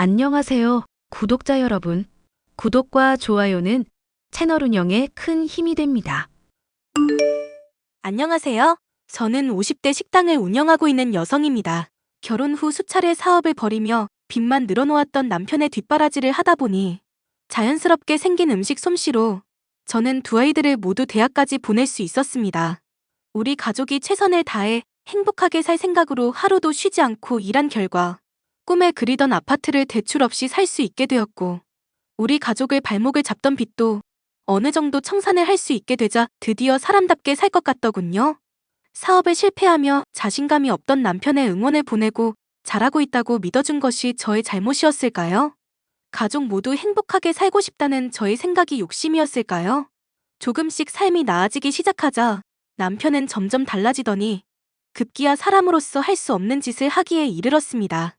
안녕하세요, 구독자 여러분. 구독과 좋아요는 채널 운영에 큰 힘이 됩니다. 안녕하세요. 저는 50대 식당을 운영하고 있는 여성입니다. 결혼 후 수차례 사업을 벌이며 빚만 늘어놓았던 남편의 뒷바라지를 하다 보니 자연스럽게 생긴 음식 솜씨로 저는 두 아이들을 모두 대학까지 보낼 수 있었습니다. 우리 가족이 최선을 다해 행복하게 살 생각으로 하루도 쉬지 않고 일한 결과 꿈에 그리던 아파트를 대출 없이 살 수 있게 되었고, 우리 가족을 발목을 잡던 빚도 어느 정도 청산을 할 수 있게 되자 드디어 사람답게 살 것 같더군요. 사업에 실패하며 자신감이 없던 남편의 응원을 보내고 잘하고 있다고 믿어준 것이 저의 잘못이었을까요? 가족 모두 행복하게 살고 싶다는 저의 생각이 욕심이었을까요? 조금씩 삶이 나아지기 시작하자 남편은 점점 달라지더니 급기야 사람으로서 할 수 없는 짓을 하기에 이르렀습니다.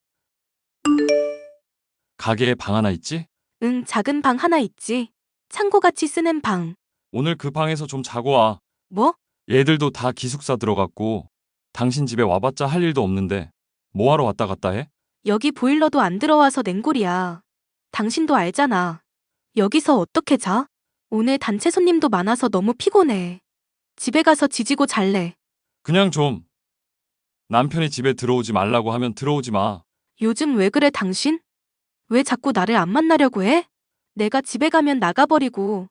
가게에 방 하나 있지? 응, 작은 방 하나 있지. 창고같이 쓰는 방. 오늘 그 방에서 좀 자고 와. 뭐? 얘들도 다 기숙사 들어갔고 당신 집에 와봤자 할 일도 없는데 뭐하러 왔다 갔다 해? 여기 보일러도 안 들어와서 냉골이야. 당신도 알잖아. 여기서 어떻게 자? 오늘 단체 손님도 많아서 너무 피곤해. 집에 가서 지지고 잘래. 그냥 좀. 남편이 집에 들어오지 말라고 하면 들어오지 마. 요즘 왜 그래 당신? 왜 자꾸 나를 안 만나려고 해? 내가 집에 가면 나가버리고.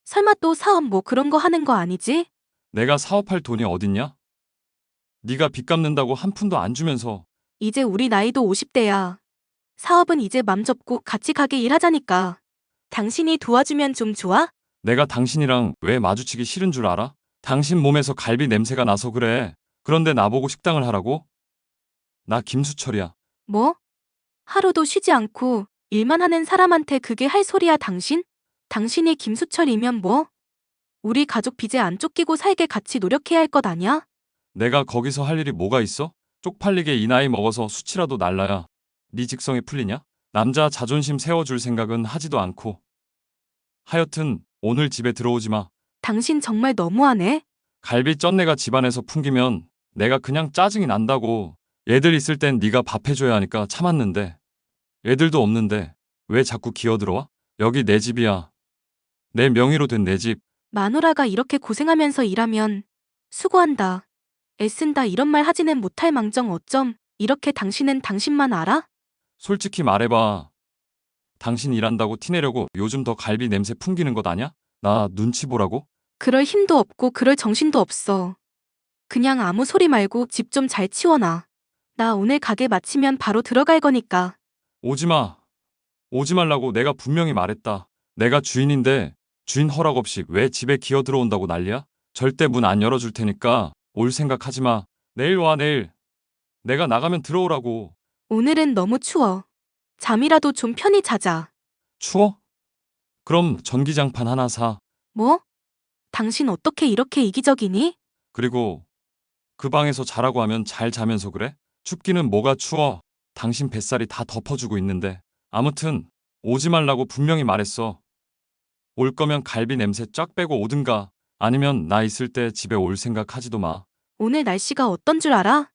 설마 또 사업 뭐 그런 거 하는 거 아니지? 내가 사업할 돈이 어딨냐? 네가 빚 갚는다고 한 푼도 안 주면서. 이제 우리 나이도 50대야. 사업은 이제 맘 접고 같이 가게 일하자니까. 당신이 도와주면 좀 좋아? 내가 당신이랑 왜 마주치기 싫은 줄 알아? 당신 몸에서 갈비 냄새가 나서 그래. 그런데 나보고 식당을 하라고? 나 김수철이야. 뭐? 하루도 쉬지 않고 일만 하는 사람한테 그게 할 소리야 당신? 당신이 김수철이면 뭐? 우리 가족 빚에 안 쫓기고 살게 같이 노력해야 할 것 아냐? 내가 거기서 할 일이 뭐가 있어? 쪽팔리게 이 나이 먹어서 수치라도 날라야 네 직성이 풀리냐? 남자 자존심 세워줄 생각은 하지도 않고. 하여튼 오늘 집에 들어오지 마. 당신 정말 너무하네. 갈비 쩐내가 집안에서 풍기면 내가 그냥 짜증이 난다고. 얘들 있을 땐 네가 밥 해줘야 하니까 참았는데 얘들도 없는데 왜 자꾸 기어들어와? 여기 내 집이야. 내 명의로 된 내 집. 마누라가 이렇게 고생하면서 일하면 수고한다, 애쓴다 이런 말 하지는 못할 망정 어쩜 이렇게 당신은 당신만 알아? 솔직히 말해봐. 당신 일한다고 티내려고 요즘 더 갈비 냄새 풍기는 것 아냐? 나 눈치 보라고? 그럴 힘도 없고 그럴 정신도 없어. 그냥 아무 소리 말고 집 좀 잘 치워놔. 나 오늘 가게 마치면 바로 들어갈 거니까. 오지 마. 오지 말라고 내가 분명히 말했다. 내가 주인인데 주인 허락 없이 왜 집에 기어 들어온다고 난리야? 절대 문 안 열어줄 테니까 올 생각하지 마. 내일 와, 내일. 내가 나가면 들어오라고. 오늘은 너무 추워. 잠이라도 좀 편히 자자. 추워? 그럼 전기장판 하나 사. 뭐? 당신 어떻게 이렇게 이기적이니? 그리고 그 방에서 자라고 하면 잘 자면서 그래? 춥기는 뭐가 추워. 당신 뱃살이 다 덮어주고 있는데. 아무튼 오지 말라고 분명히 말했어. 올 거면 갈비 냄새 쫙 빼고 오든가 아니면 나 있을 때 집에 올 생각 하지도 마. 오늘 날씨가 어떤 줄 알아?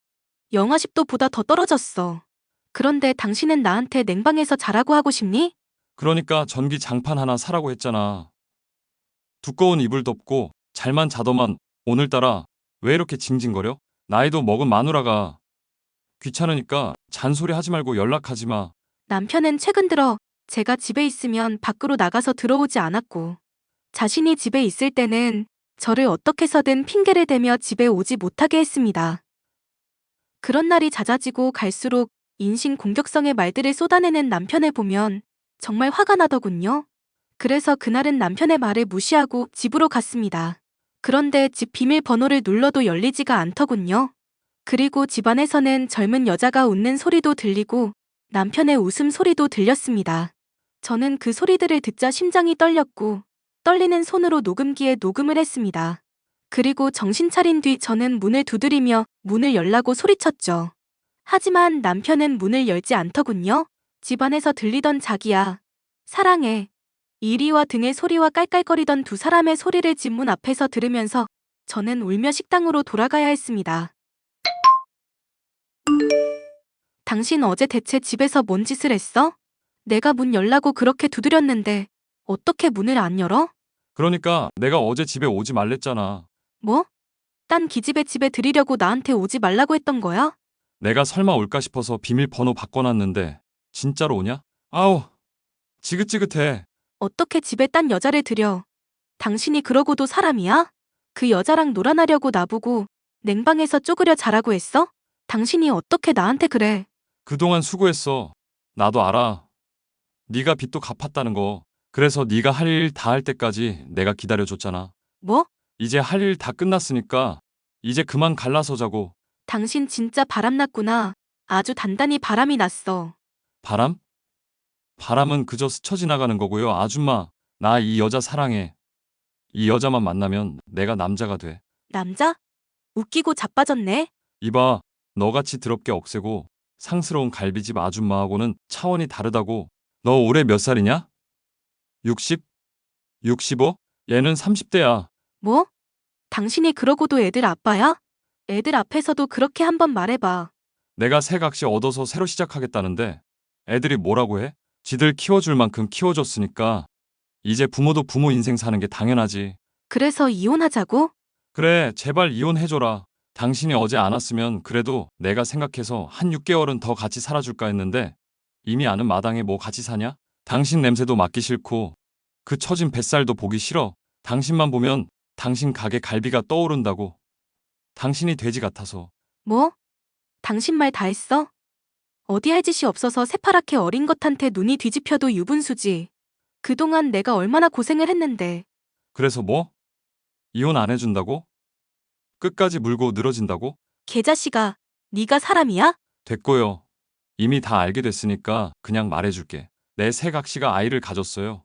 영하 10도보다 더 떨어졌어. 그런데 당신은 나한테 냉방에서 자라고 하고 싶니? 그러니까 전기 장판 하나 사라고 했잖아. 두꺼운 이불 덮고 잘만 자더만 오늘따라 왜 이렇게 징징거려? 나이도 먹은 마누라가 귀찮으니까 잔소리 하지 말고 연락하지 마. 남편은 최근 들어 제가 집에 있으면 밖으로 나가서 들어오지 않았고, 자신이 집에 있을 때는 저를 어떻게 해서든 핑계를 대며 집에 오지 못하게 했습니다. 그런 날이 잦아지고 갈수록 인신 공격성의 말들을 쏟아내는 남편을 보면 정말 화가 나더군요. 그래서 그날은 남편의 말을 무시하고 집으로 갔습니다. 그런데 집 비밀번호를 눌러도 열리지가 않더군요. 그리고 집안에서는 젊은 여자가 웃는 소리도 들리고 남편의 웃음 소리도 들렸습니다. 저는 그 소리들을 듣자 심장이 떨렸고 떨리는 손으로 녹음기에 녹음을 했습니다. 그리고 정신 차린 뒤 저는 문을 두드리며 문을 열라고 소리쳤죠. 하지만 남편은 문을 열지 않더군요. 집안에서 들리던 자기야, 사랑해, 이리와 등의 소리와 깔깔거리던 두 사람의 소리를 집 문 앞에서 들으면서 저는 울며 식당으로 돌아가야 했습니다. 당신 어제 대체 집에서 뭔 짓을 했어? 내가 문 열라고 그렇게 두드렸는데 어떻게 문을 안 열어? 그러니까 내가 어제 집에 오지 말랬잖아. 뭐? 딴 기집애 집에 들이려고 나한테 오지 말라고 했던 거야? 내가 설마 올까 싶어서 비밀번호 바꿔놨는데 진짜로 오냐? 아우, 지긋지긋해. 어떻게 집에 딴 여자를 들여? 당신이 그러고도 사람이야? 그 여자랑 놀아나려고 나보고 냉방에서 쪼그려 자라고 했어? 당신이 어떻게 나한테 그래? 그동안 수고했어. 나도 알아. 네가 빚도 갚았다는 거. 그래서 네가 할 일 다 할 때까지 내가 기다려줬잖아. 뭐? 이제 할 일 다 끝났으니까 이제 그만 갈라서 자고. 당신 진짜 바람났구나. 아주 단단히 바람이 났어. 바람? 바람은 그저 스쳐 지나가는 거고요. 아줌마, 나 이 여자 사랑해. 이 여자만 만나면 내가 남자가 돼. 남자? 웃기고 자빠졌네. 이봐, 너같이 더럽게 억세고 상스러운 갈비집 아줌마하고는 차원이 다르다고. 너 올해 몇 살이냐? 60? 65? 얘는 30대야. 뭐? 당신이 그러고도 애들 아빠야? 애들 앞에서도 그렇게 한번 말해봐. 내가 새 각시 얻어서 새로 시작하겠다는데 애들이 뭐라고 해? 지들 키워줄 만큼 키워줬으니까 이제 부모도 부모 인생 사는 게 당연하지. 그래서 이혼하자고? 그래, 제발 이혼해줘라. 당신이 어제 안 왔으면 그래도 내가 생각해서 한 6개월은 더 같이 살아줄까 했는데 이미 아는 마당에 뭐 같이 사냐? 당신 냄새도 맡기 싫고 그 처진 뱃살도 보기 싫어. 당신만 보면 당신 가게 갈비가 떠오른다고. 당신이 돼지 같아서. 뭐? 당신 말 다 했어? 어디 할 짓이 없어서 새파랗게 어린 것한테 눈이 뒤집혀도 유분수지. 그동안 내가 얼마나 고생을 했는데. 그래서 뭐? 이혼 안 해준다고? 끝까지 물고 늘어진다고? 개자식아, 네가 사람이야? 됐고요. 이미 다 알게 됐으니까 그냥 말해줄게. 내 새각시가 아이를 가졌어요.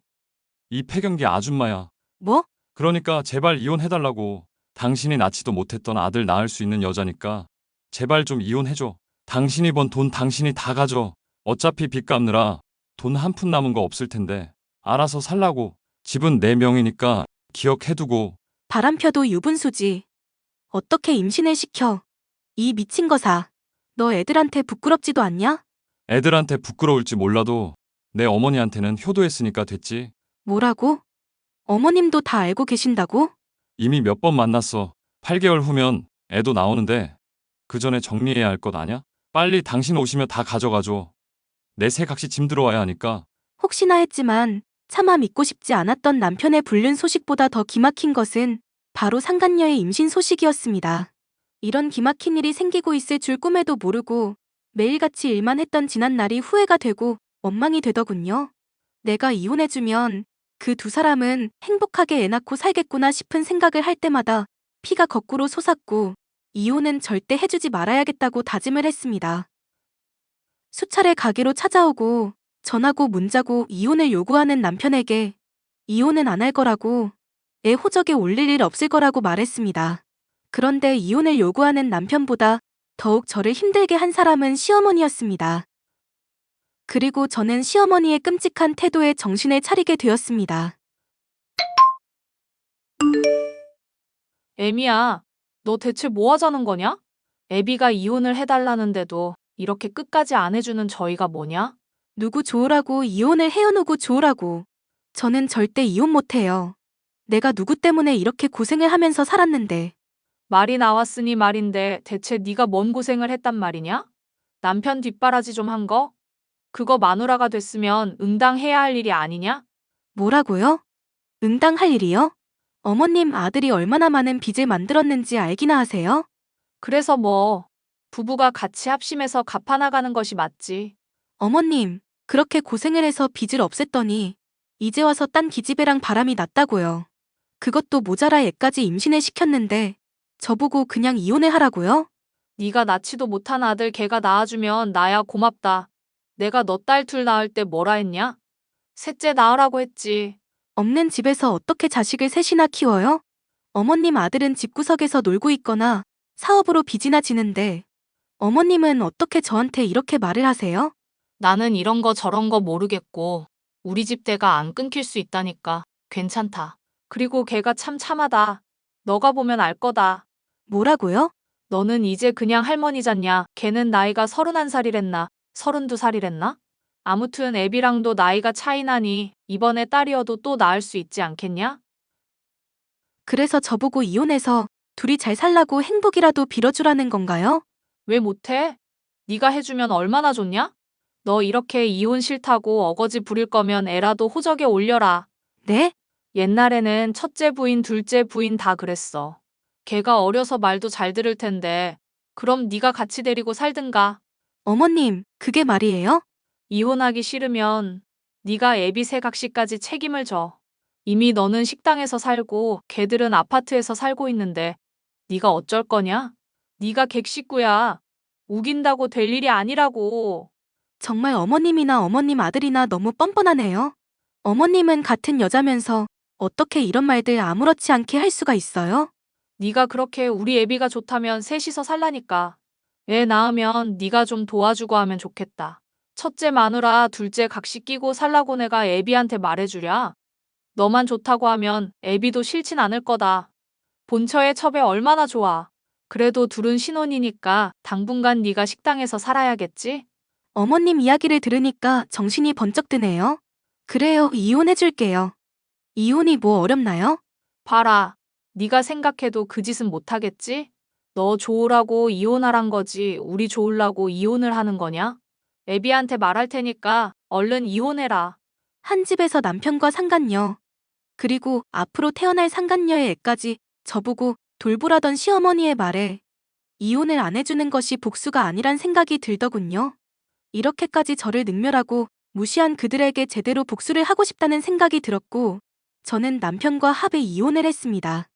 이 폐경기 아줌마야. 뭐? 그러니까 제발 이혼해달라고. 당신이 낳지도 못했던 아들 낳을 수 있는 여자니까 제발 좀 이혼해줘. 당신이 번 돈 당신이 다 가져. 어차피 빚 갚느라 돈 한 푼 남은 거 없을 텐데 알아서 살라고. 집은 내 명이니까 기억해두고. 바람 펴도 유분수지. 어떻게 임신을 시켜? 이 미친 거사. 너 애들한테 부끄럽지도 않냐? 애들한테 부끄러울지 몰라도 내 어머니한테는 효도했으니까 됐지. 뭐라고? 어머님도 다 알고 계신다고? 이미 몇 번 만났어. 8개월 후면 애도 나오는데 그 전에 정리해야 할 것 아냐? 빨리 당신 오시면 다 가져가줘. 내 새각시 짐 들어와야 하니까. 혹시나 했지만 차마 믿고 싶지 않았던 남편의 불륜 소식보다 더 기막힌 것은 바로 상간녀의 임신 소식이었습니다. 이런 기막힌 일이 생기고 있을 줄 꿈에도 모르고 매일같이 일만 했던 지난 날이 후회가 되고 원망이 되더군요. 내가 이혼해주면 그 두 사람은 행복하게 애 낳고 살겠구나 싶은 생각을 할 때마다 피가 거꾸로 솟았고 이혼은 절대 해주지 말아야겠다고 다짐을 했습니다. 수차례 가게로 찾아오고 전하고 문자고 이혼을 요구하는 남편에게 이혼은 안 할 거라고 애 호적에 올릴 일 없을 거라고 말했습니다. 그런데 이혼을 요구하는 남편보다 더욱 저를 힘들게 한 사람은 시어머니였습니다. 그리고 저는 시어머니의 끔찍한 태도에 정신을 차리게 되었습니다. 애미야, 너 대체 뭐 하자는 거냐? 애비가 이혼을 해달라는데도 이렇게 끝까지 안 해주는 저희가 뭐냐? 누구 좋으라고 이혼을 헤어놓고 좋으라고. 저는 절대 이혼 못해요. 내가 누구 때문에 이렇게 고생을 하면서 살았는데. 말이 나왔으니 말인데 대체 네가 뭔 고생을 했단 말이냐? 남편 뒷바라지 좀 한 거? 그거 마누라가 됐으면 응당해야 할 일이 아니냐? 뭐라고요? 응당할 일이요? 어머님 아들이 얼마나 많은 빚을 만들었는지 알기나 하세요? 그래서 뭐 부부가 같이 합심해서 갚아나가는 것이 맞지. 어머님, 그렇게 고생을 해서 빚을 없앴더니 이제 와서 딴 기집애랑 바람이 났다고요. 그것도 모자라 애까지 임신을 시켰는데 저보고 그냥 이혼을 하라고요? 네가 낳지도 못한 아들 걔가 낳아주면 나야 고맙다. 내가 너 딸 둘 낳을 때 뭐라 했냐? 셋째 낳으라고 했지. 없는 집에서 어떻게 자식을 셋이나 키워요? 어머님 아들은 집구석에서 놀고 있거나 사업으로 빚이나 지는데 어머님은 어떻게 저한테 이렇게 말을 하세요? 나는 이런 거 저런 거 모르겠고 우리 집 대가 안 끊길 수 있다니까. 괜찮다. 그리고 걔가 참 참하다. 너가 보면 알 거다. 뭐라고요? 너는 이제 그냥 할머니잖냐. 걔는 나이가 31살이랬나 32살이랬나? 아무튼 애비랑도 나이가 차이 나니 이번에 딸이어도 또 낳을 수 있지 않겠냐? 그래서 저보고 이혼해서 둘이 잘 살라고 행복이라도 빌어주라는 건가요? 왜 못해? 네가 해주면 얼마나 좋냐? 너 이렇게 이혼 싫다고 어거지 부릴 거면 애라도 호적에 올려라. 네? 옛날에는 첫째 부인, 둘째 부인 다 그랬어. 걔가 어려서 말도 잘 들을 텐데 그럼 네가 같이 데리고 살든가. 어머님, 그게 말이에요? 이혼하기 싫으면 네가 애비 새각시까지 책임을 져. 이미 너는 식당에서 살고 걔들은 아파트에서 살고 있는데 네가 어쩔 거냐? 네가 객식구야. 우긴다고 될 일이 아니라고. 정말 어머님이나 어머님 아들이나 너무 뻔뻔하네요. 어머님은 같은 여자면서 어떻게 이런 말들 아무렇지 않게 할 수가 있어요? 네가 그렇게 우리 애비가 좋다면 셋이서 살라니까. 애 낳으면 네가 좀 도와주고 하면 좋겠다. 첫째 마누라, 둘째 각시 끼고 살라고 내가 애비한테 말해주랴. 너만 좋다고 하면 애비도 싫진 않을 거다. 본처의 첩에 얼마나 좋아. 그래도 둘은 신혼이니까 당분간 네가 식당에서 살아야겠지? 어머님 이야기를 들으니까 정신이 번쩍 드네요. 그래요, 이혼해줄게요. 이혼이 뭐 어렵나요? 봐라. 네가 생각해도 그 짓은 못하겠지? 너 좋으라고 이혼하란 거지 우리 좋으려고 이혼을 하는 거냐? 애비한테 말할 테니까 얼른 이혼해라. 한 집에서 남편과 상간녀, 그리고 앞으로 태어날 상간녀의 애까지 저보고 돌보라던 시어머니의 말에 이혼을 안 해주는 것이 복수가 아니란 생각이 들더군요. 이렇게까지 저를 능멸하고 무시한 그들에게 제대로 복수를 하고 싶다는 생각이 들었고, 저는 남편과 합의 이혼을 했습니다.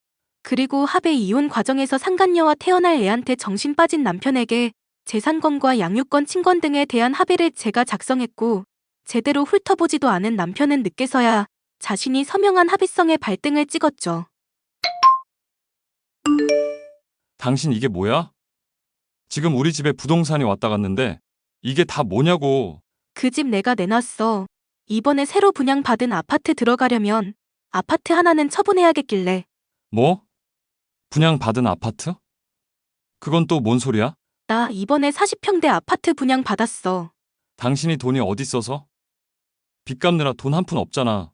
그리고 합의 이혼 과정에서 상간녀와 태어날 애한테 정신 빠진 남편에게 재산권과 양육권, 친권 등에 대한 합의를 제가 작성했고, 제대로 훑어보지도 않은 남편은 늦게서야 자신이 서명한 합의성에 발등을 찍었죠. 당신 이게 뭐야? 지금 우리 집에 부동산이 왔다 갔는데 이게 다 뭐냐고. 그 집 내가 내놨어. 이번에 새로 분양받은 아파트 들어가려면 아파트 하나는 처분해야겠길래. 뭐? 분양받은 아파트? 그건 또 뭔 소리야? 나 이번에 40평대 아파트 분양받았어. 당신이 돈이 어디 있어서? 빚 갚느라 돈 한 푼 없잖아.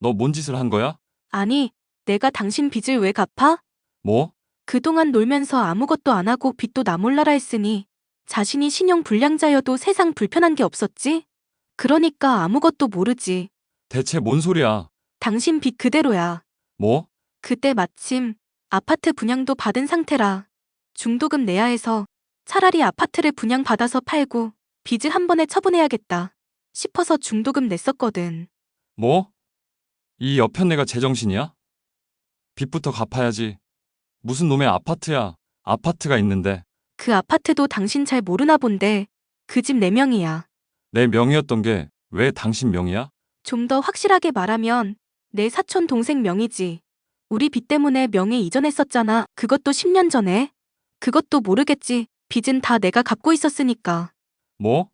너 뭔 짓을 한 거야? 아니, 내가 당신 빚을 왜 갚아? 뭐? 그동안 놀면서 아무것도 안 하고 빚도 나 몰라라 했으니 자신이 신용 불량자여도 세상 불편한 게 없었지? 그러니까 아무것도 모르지. 대체 뭔 소리야? 당신 빚 그대로야. 뭐? 그때 마침 아파트 분양도 받은 상태라 중도금 내야 해서 차라리 아파트를 분양받아서 팔고 빚을 한 번에 처분해야겠다 싶어서 중도금 냈었거든. 뭐? 이 여편네가 제정신이야? 빚부터 갚아야지. 무슨 놈의 아파트야. 아파트가 있는데. 그 아파트도 당신 잘 모르나 본데 그 집 내 명이야. 내 명의였던 게 왜 당신 명의야? 좀 더 확실하게 말하면 내 사촌 동생 명이지. 우리 빚 때문에 명예 이전했었잖아. 그것도 10년 전에. 그것도 모르겠지. 빚은 다 내가 갚고 있었으니까. 뭐?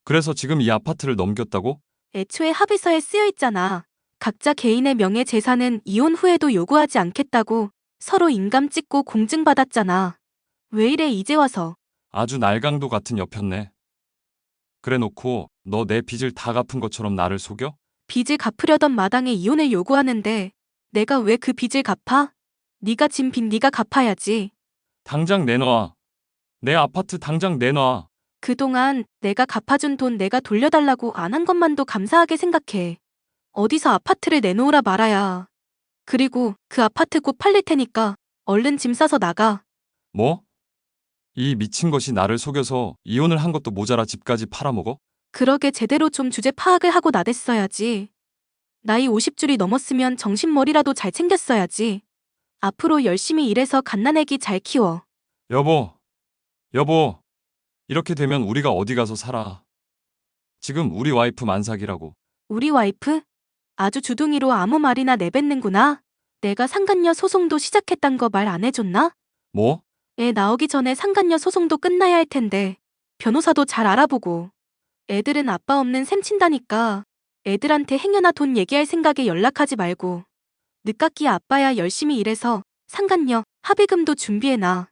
그래서 지금 이 아파트를 넘겼다고? 애초에 합의서에 쓰여 있잖아. 각자 개인의 명예 재산은 이혼 후에도 요구하지 않겠다고 서로 인감 찍고 공증받았잖아. 왜 이래 이제 와서. 아주 날강도 같은 여편네. 그래 놓고 너 내 빚을 다 갚은 것처럼 나를 속여? 빚을 갚으려던 마당에 이혼을 요구하는데 내가 왜 그 빚을 갚아? 네가 진 빚 네가 갚아야지. 당장 내놔. 내 아파트 당장 내놔. 그동안 내가 갚아준 돈 내가 돌려달라고 안 한 것만도 감사하게 생각해. 어디서 아파트를 내놓으라 말아야. 그리고 그 아파트 곧 팔릴 테니까 얼른 짐 싸서 나가. 뭐? 이 미친 것이 나를 속여서 이혼을 한 것도 모자라 집까지 팔아먹어? 그러게 제대로 좀 주제 파악을 하고 나댔어야지. 나이 50줄이 넘었으면 정신머리라도 잘 챙겼어야지. 앞으로 열심히 일해서 갓난애기 잘 키워. 여보, 여보, 이렇게 되면 우리가 어디 가서 살아. 지금 우리 와이프 만삭이라고. 우리 와이프? 아주 주둥이로 아무 말이나 내뱉는구나. 내가 상간녀 소송도 시작했단 거 말 안 해줬나? 뭐? 애 나오기 전에 상간녀 소송도 끝나야 할 텐데 변호사도 잘 알아보고. 애들은 아빠 없는 셈 친다니까 애들한테 행여나 돈 얘기할 생각에 연락하지 말고. 늦깎이 아빠야 열심히 일해서 상간녀 합의금도 준비해놔.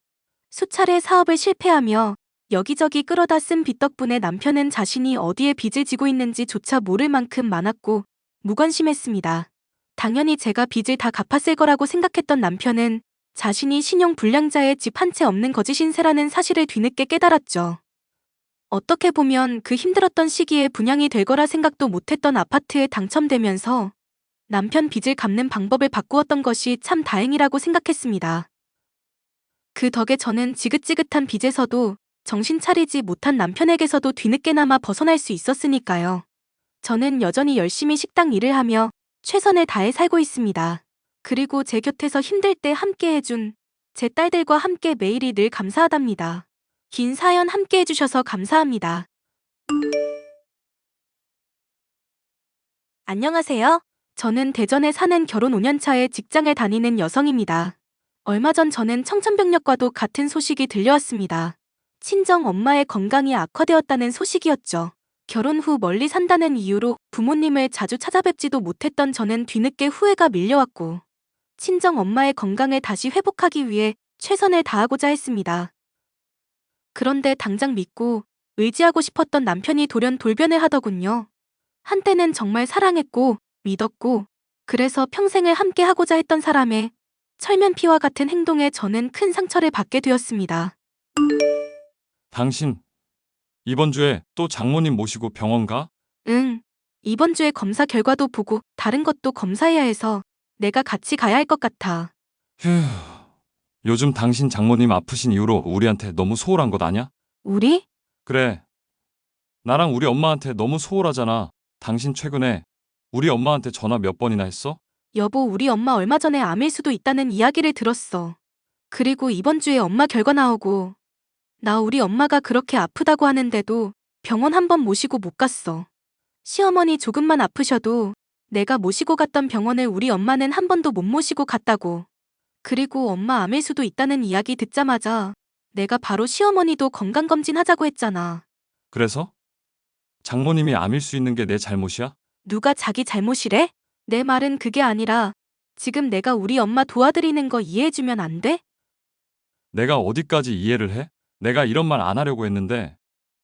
수차례 사업을 실패하며 여기저기 끌어다 쓴 빚 덕분에 남편은 자신이 어디에 빚을 지고 있는지조차 모를 만큼 많았고 무관심했습니다. 당연히 제가 빚을 다 갚았을 거라고 생각했던 남편은 자신이 신용 불량자의 집 한 채 없는 거짓 신세라는 사실을 뒤늦게 깨달았죠. 어떻게 보면 그 힘들었던 시기에 분양이 될 거라 생각도 못했던 아파트에 당첨되면서 남편 빚을 갚는 방법을 바꾸었던 것이 참 다행이라고 생각했습니다. 그 덕에 저는 지긋지긋한 빚에서도 정신 차리지 못한 남편에게서도 뒤늦게나마 벗어날 수 있었으니까요. 저는 여전히 열심히 식당 일을 하며 최선을 다해 살고 있습니다. 그리고 제 곁에서 힘들 때 함께 해준 제 딸들과 함께 매일이 늘 감사하답니다. 긴 사연 함께 해주셔서 감사합니다. 안녕하세요. 저는 대전에 사는 결혼 5년차에 직장에 다니는 여성입니다. 얼마 전 저는 청천벽력과도 같은 소식이 들려왔습니다. 친정 엄마의 건강이 악화되었다는 소식이었죠. 결혼 후 멀리 산다는 이유로 부모님을 자주 찾아뵙지도 못했던 저는 뒤늦게 후회가 밀려왔고 친정 엄마의 건강을 다시 회복하기 위해 최선을 다하고자 했습니다. 그런데 당장 믿고 의지하고 싶었던 남편이 돌연 돌변을 하더군요. 한때는 정말 사랑했고 믿었고 그래서 평생을 함께 하고자 했던 사람의 철면피와 같은 행동에 저는 큰 상처를 받게 되었습니다. 당신, 이번 주에 또 장모님 모시고 병원 가? 응. 이번 주에 검사 결과도 보고 다른 것도 검사해야 해서 내가 같이 가야 할 것 같아. 휴, 요즘 당신 장모님 아프신 이후로 우리한테 너무 소홀한 것 아냐? 우리? 그래, 나랑 우리 엄마한테 너무 소홀하잖아. 당신 최근에 우리 엄마한테 전화 몇 번이나 했어? 여보, 우리 엄마 얼마 전에 암일 수도 있다는 이야기를 들었어. 그리고 이번 주에 엄마 결과 나오고 나 우리 엄마가 그렇게 아프다고 하는데도 병원 한 번 모시고 못 갔어. 시어머니 조금만 아프셔도 내가 모시고 갔던 병원을 우리 엄마는 한 번도 못 모시고 갔다고. 그리고 엄마 암일 수도 있다는 이야기 듣자마자 내가 바로 시어머니도 건강검진 하자고 했잖아. 그래서? 장모님이 암일 수 있는 게 내 잘못이야? 누가 자기 잘못이래? 내 말은 그게 아니라 지금 내가 우리 엄마 도와드리는 거 이해해주면 안 돼? 내가 어디까지 이해를 해? 내가 이런 말 안 하려고 했는데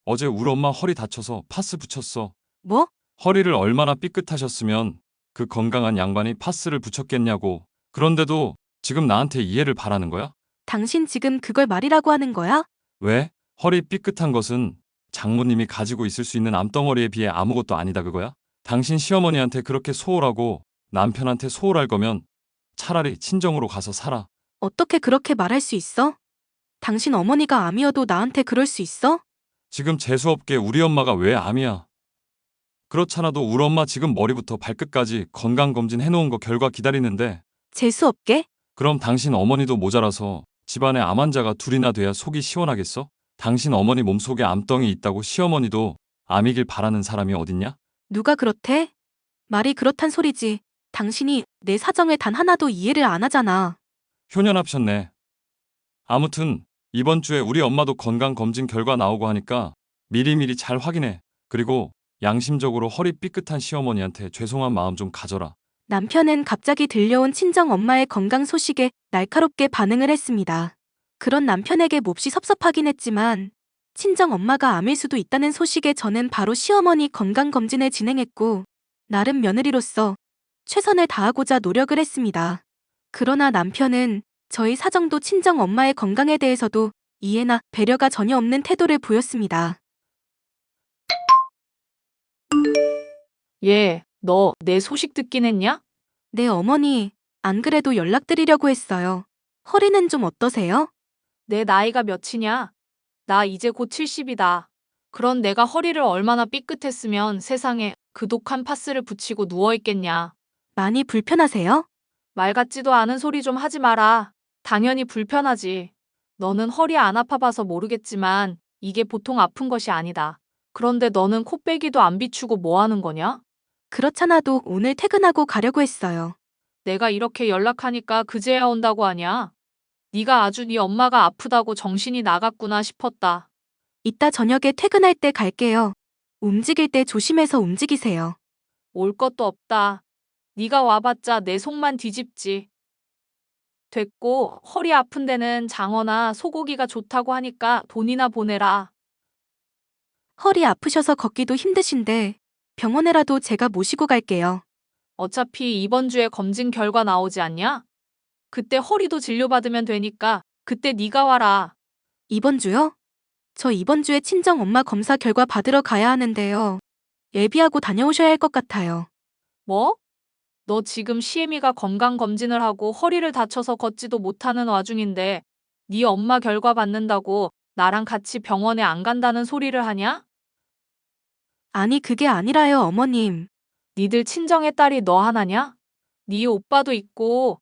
어제 우리 엄마 허리 다쳐서 파스 붙였어. 뭐? 허리를 얼마나 삐끗하셨으면 그 건강한 양반이 파스를 붙였겠냐고. 그런데도 지금 나한테 이해를 바라는 거야? 당신 지금 그걸 말이라고 하는 거야? 왜? 허리 삐끗한 것은 장모님이 가지고 있을 수 있는 암덩어리에 비해 아무것도 아니다 그거야? 당신 시어머니한테 그렇게 소홀하고 남편한테 소홀할 거면 차라리 친정으로 가서 살아. 어떻게 그렇게 말할 수 있어? 당신 어머니가 암이어도 나한테 그럴 수 있어? 지금 재수없게 우리 엄마가 왜 암이야? 그렇잖아도 우리 엄마 지금 머리부터 발끝까지 건강검진 해놓은 거 결과 기다리는데 재수없게? 그럼 당신 어머니도 모자라서 집안에 암 환자가 둘이나 돼야 속이 시원하겠어? 당신 어머니 몸속에 암덩이 있다고 시어머니도 암이길 바라는 사람이 어딨냐? 누가 그렇대? 말이 그렇단 소리지. 당신이 내 사정을 단 하나도 이해를 안 하잖아. 효년합셨네. 아무튼 이번 주에 우리 엄마도 건강검진 결과 나오고 하니까 미리미리 잘 확인해. 그리고 양심적으로 허리 삐끗한 시어머니한테 죄송한 마음 좀 가져라. 남편은 갑자기 들려온 친정 엄마의 건강 소식에 날카롭게 반응을 했습니다. 그런 남편에게 몹시 섭섭하긴 했지만 친정 엄마가 암일 수도 있다는 소식에 저는 바로 시어머니 건강검진을 진행했고 나름 며느리로서 최선을 다하고자 노력을 했습니다. 그러나 남편은 저희 사정도 친정 엄마의 건강에 대해서도 이해나 배려가 전혀 없는 태도를 보였습니다. 얘, 너 내 소식 듣긴 했냐? 네, 어머니, 안 그래도 연락드리려고 했어요. 허리는 좀 어떠세요? 내 나이가 몇이냐? 나 이제 곧 70이다. 그런 내가 허리를 얼마나 삐끗했으면 세상에 그 독한 파스를 붙이고 누워있겠냐. 많이 불편하세요? 말 같지도 않은 소리 좀 하지 마라. 당연히 불편하지. 너는 허리 안 아파봐서 모르겠지만 이게 보통 아픈 것이 아니다. 그런데 너는 코빼기도 안 비추고 뭐 하는 거냐? 그렇잖아도 오늘 퇴근하고 가려고 했어요. 내가 이렇게 연락하니까 그제야 온다고 하냐? 네가 아주 네 엄마가 아프다고 정신이 나갔구나 싶었다. 이따 저녁에 퇴근할 때 갈게요. 움직일 때 조심해서 움직이세요. 올 것도 없다. 네가 와봤자 내 속만 뒤집지. 됐고 허리 아픈 데는 장어나 소고기가 좋다고 하니까 돈이나 보내라. 허리 아프셔서 걷기도 힘드신데 병원에라도 제가 모시고 갈게요. 어차피 이번 주에 검진 결과 나오지 않냐? 그때 허리도 진료받으면 되니까 그때 네가 와라. 이번 주요? 저 이번 주에 친정 엄마 검사 결과 받으러 가야 하는데요. 예비하고 다녀오셔야 할 것 같아요. 뭐? 너 지금 시애미가 건강검진을 하고 허리를 다쳐서 걷지도 못하는 와중인데 네 엄마 결과 받는다고 나랑 같이 병원에 안 간다는 소리를 하냐? 아니, 그게 아니라요, 어머님. 니들 친정의 딸이 너 하나냐? 네 오빠도 있고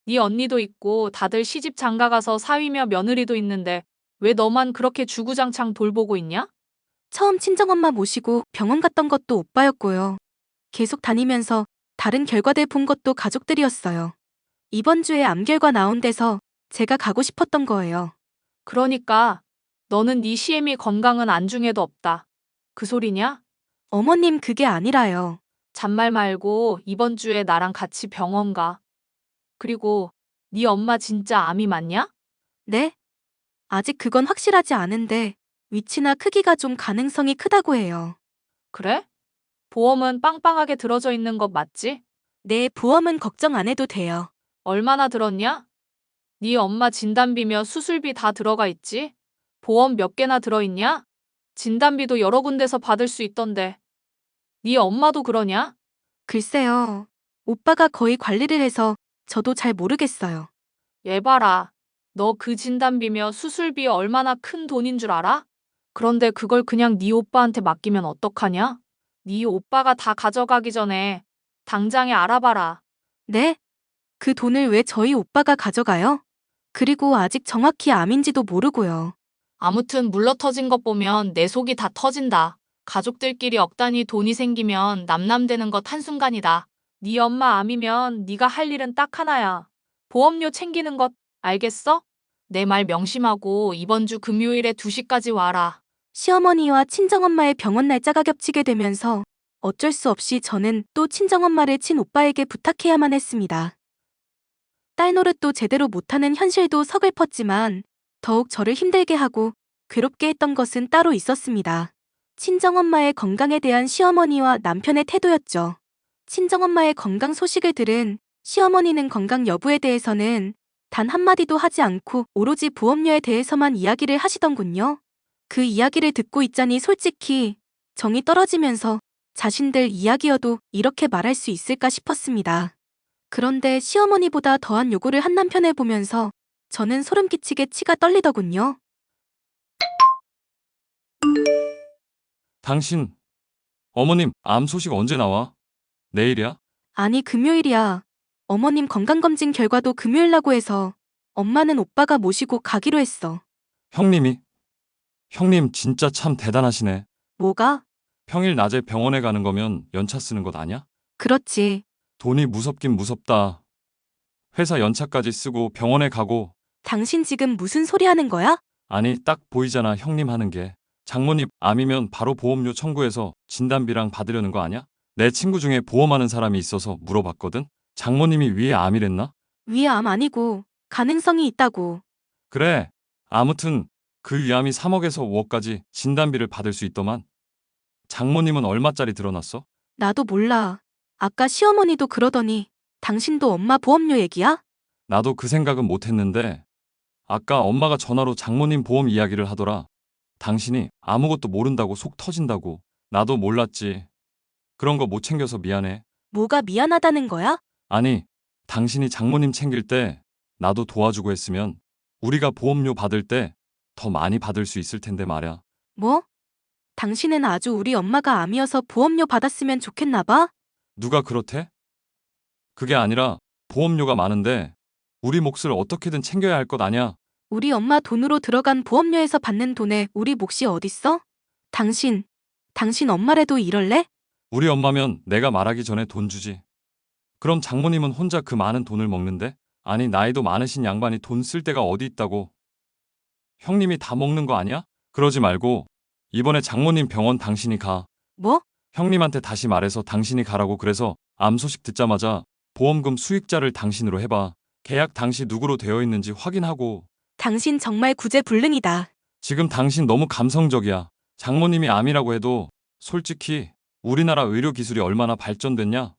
네 언니도 있고 다들 시집 장가가서 사위며 며느리도 있는데 왜 너만 그렇게 주구장창 돌보고 있냐? 처음 친정엄마 모시고 병원 갔던 것도 오빠였고요. 계속 다니면서 다른 결과들 본 것도 가족들이었어요. 이번 주에 암 결과 나온 데서 제가 가고 싶었던 거예요. 그러니까 너는 네 시애미 건강은 안중에도 없다. 그 소리냐? 어머님, 그게 아니라요. 잔말 말고 이번 주에 나랑 같이 병원 가. 그리고 네 엄마 진짜 암이 맞냐? 네? 아직 그건 확실하지 않은데 위치나 크기가 좀 가능성이 크다고 해요. 그래? 보험은 빵빵하게 들어져 있는 것 맞지? 네, 보험은 걱정 안 해도 돼요. 얼마나 들었냐? 네 엄마 진단비며 수술비 다 들어가 있지? 보험 몇 개나 들어있냐? 진단비도 여러 군데서 받을 수 있던데. 네 엄마도 그러냐? 글쎄요. 오빠가 거의 관리를 해서 저도 잘 모르겠어요. 얘 봐라. 너 그 진단비며 수술비 얼마나 큰 돈인 줄 알아? 그런데 그걸 그냥 네 오빠한테 맡기면 어떡하냐? 네 오빠가 다 가져가기 전에 당장에 알아봐라. 네? 그 돈을 왜 저희 오빠가 가져가요? 그리고 아직 정확히 암인지도 모르고요. 아무튼 물러터진 것 보면 내 속이 다 터진다. 가족들끼리 억단위 돈이 생기면 남남되는 것 한순간이다. 네 엄마 암이면 네가 할 일은 딱 하나야. 보험료 챙기는 것 알겠어? 내 말 명심하고 이번 주 금요일에 2시까지 와라. 시어머니와 친정엄마의 병원 날짜가 겹치게 되면서 어쩔 수 없이 저는 또 친정엄마를 친오빠에게 부탁해야만 했습니다. 딸 노릇도 제대로 못하는 현실도 서글펐지만 더욱 저를 힘들게 하고 괴롭게 했던 것은 따로 있었습니다. 친정엄마의 건강에 대한 시어머니와 남편의 태도였죠. 친정엄마의 건강 소식을 들은 시어머니는 건강 여부에 대해서는 단 한마디도 하지 않고 오로지 보험료에 대해서만 이야기를 하시던군요. 그 이야기를 듣고 있자니 솔직히 정이 떨어지면서 자신들 이야기여도 이렇게 말할 수 있을까 싶었습니다. 그런데 시어머니보다 더한 요구를 한 남편을 보면서 저는 소름 끼치게 치가 떨리더군요. 당신, 어머님, 암 소식 언제 나와? 내일이야? 아니, 금요일이야. 어머님 건강검진 결과도 금요일라고 해서 엄마는 오빠가 모시고 가기로 했어. 형님이? 형님 진짜 참 대단하시네. 뭐가? 평일 낮에 병원에 가는 거면 연차 쓰는 것 아냐? 그렇지. 돈이 무섭긴 무섭다. 회사 연차까지 쓰고 병원에 가고. 당신 지금 무슨 소리 하는 거야? 아니, 딱 보이잖아, 형님 하는 게. 장모님 암이면 바로 보험료 청구해서 진단비랑 받으려는 거 아냐? 내 친구 중에 보험하는 사람이 있어서 물어봤거든? 장모님이 위에 암이랬나? 위에 암 아니고 가능성이 있다고. 그래. 아무튼 그 위암이 3억에서 5억까지 진단비를 받을 수 있더만. 장모님은 얼마짜리 들어놨어? 나도 몰라. 아까 시어머니도 그러더니 당신도 엄마 보험료 얘기야? 나도 그 생각은 못했는데 아까 엄마가 전화로 장모님 보험 이야기를 하더라. 당신이 아무것도 모른다고 속 터진다고. 나도 몰랐지. 그런 거 못 챙겨서 미안해. 뭐가 미안하다는 거야? 아니, 당신이 장모님 챙길 때 나도 도와주고 했으면 우리가 보험료 받을 때 더 많이 받을 수 있을 텐데 말야. 뭐? 당신은 아주 우리 엄마가 암이어서 보험료 받았으면 좋겠나 봐? 누가 그렇대? 그게 아니라 보험료가 많은데 우리 몫을 어떻게든 챙겨야 할 것 아냐? 우리 엄마 돈으로 들어간 보험료에서 받는 돈에 우리 몫이 어딨어? 당신 엄마라도 이럴래? 우리 엄마면 내가 말하기 전에 돈 주지. 그럼 장모님은 혼자 그 많은 돈을 먹는데? 아니, 나이도 많으신 양반이 돈 쓸 데가 어디 있다고. 형님이 다 먹는 거 아니야? 그러지 말고 이번에 장모님 병원 당신이 가. 뭐? 형님한테 다시 말해서 당신이 가라고. 그래서 암 소식 듣자마자 보험금 수익자를 당신으로 해봐. 계약 당시 누구로 되어 있는지 확인하고. 당신 정말 구제불능이다. 지금 당신 너무 감성적이야. 장모님이 암이라고 해도 솔직히 우리나라 의료 기술이 얼마나 발전됐냐?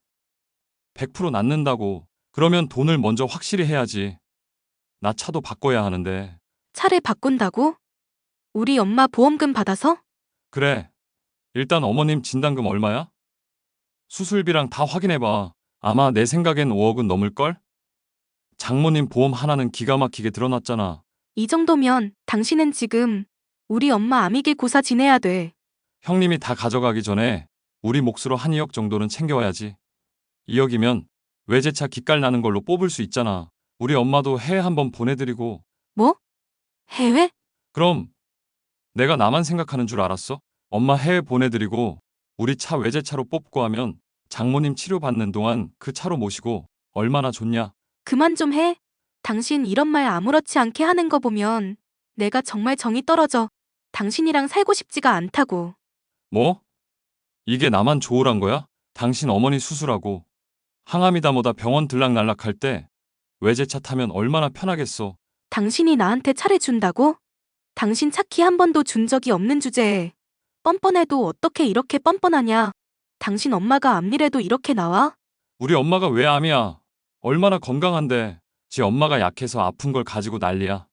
100% 낫는다고. 그러면 돈을 먼저 확실히 해야지. 나 차도 바꿔야 하는데. 차를 바꾼다고? 우리 엄마 보험금 받아서? 그래. 일단 어머님 진단금 얼마야? 수술비랑 다 확인해봐. 아마 내 생각엔 5억은 넘을걸? 장모님 보험 하나는 기가 막히게 들어놨잖아. 이 정도면 당신은 지금 우리 엄마 암이길 고사 지내야 돼. 형님이 다 가져가기 전에 우리 몫으로 한 2억 정도는 챙겨와야지. 2억이면 외제차 기깔 나는 걸로 뽑을 수 있잖아. 우리 엄마도 해외 한번 보내드리고. 뭐? 해외? 그럼 내가 나만 생각하는 줄 알았어? 엄마 해외 보내드리고 우리 차 외제차로 뽑고 하면 장모님 치료받는 동안 그 차로 모시고 얼마나 좋냐? 그만 좀 해. 당신 이런 말 아무렇지 않게 하는 거 보면 내가 정말 정이 떨어져. 당신이랑 살고 싶지가 않다고. 뭐? 이게 나만 좋으란 거야? 당신 어머니 수술하고 항암이다 뭐다 병원 들락날락할 때 외제차 타면 얼마나 편하겠어. 당신이 나한테 차를 준다고? 당신 차키 한 번도 준 적이 없는 주제에 뻔뻔해도 어떻게 이렇게 뻔뻔하냐? 당신 엄마가 앞일에도 이렇게 나와? 우리 엄마가 왜 암이야? 얼마나 건강한데. 지 엄마가 약해서 아픈 걸 가지고 난리야.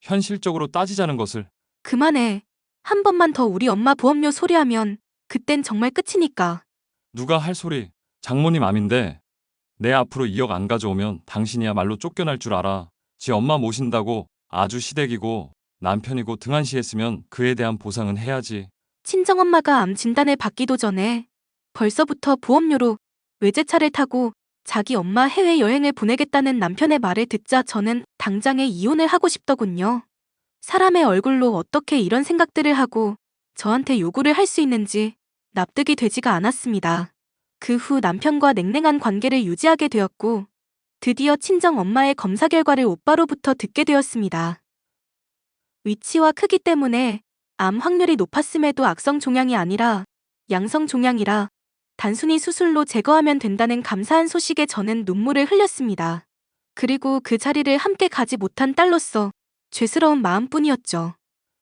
현실적으로 따지자는 것을. 그만해. 한 번만 더 우리 엄마 보험료 소리하면 그땐 정말 끝이니까. 누가 할 소리. 장모님 암인데 내 앞으로 2억 안 가져오면 당신이야말로 쫓겨날 줄 알아. 지 엄마 모신다고 아주 시댁이고 남편이고 등한시했으면 그에 대한 보상은 해야지. 친정엄마가 암 진단을 받기도 전에 벌써부터 보험료로 외제차를 타고 자기 엄마 해외여행을 보내겠다는 남편의 말을 듣자 저는 당장에 이혼을 하고 싶더군요. 사람의 얼굴로 어떻게 이런 생각들을 하고 저한테 요구를 할 수 있는지 납득이 되지가 않았습니다. 그 후 남편과 냉랭한 관계를 유지하게 되었고 드디어 친정 엄마의 검사 결과를 오빠로부터 듣게 되었습니다. 위치와 크기 때문에 암 확률이 높았음에도 악성 종양이 아니라 양성 종양이라 단순히 수술로 제거하면 된다는 감사한 소식에 저는 눈물을 흘렸습니다. 그리고 그 자리를 함께 가지 못한 딸로서 죄스러운 마음뿐이었죠.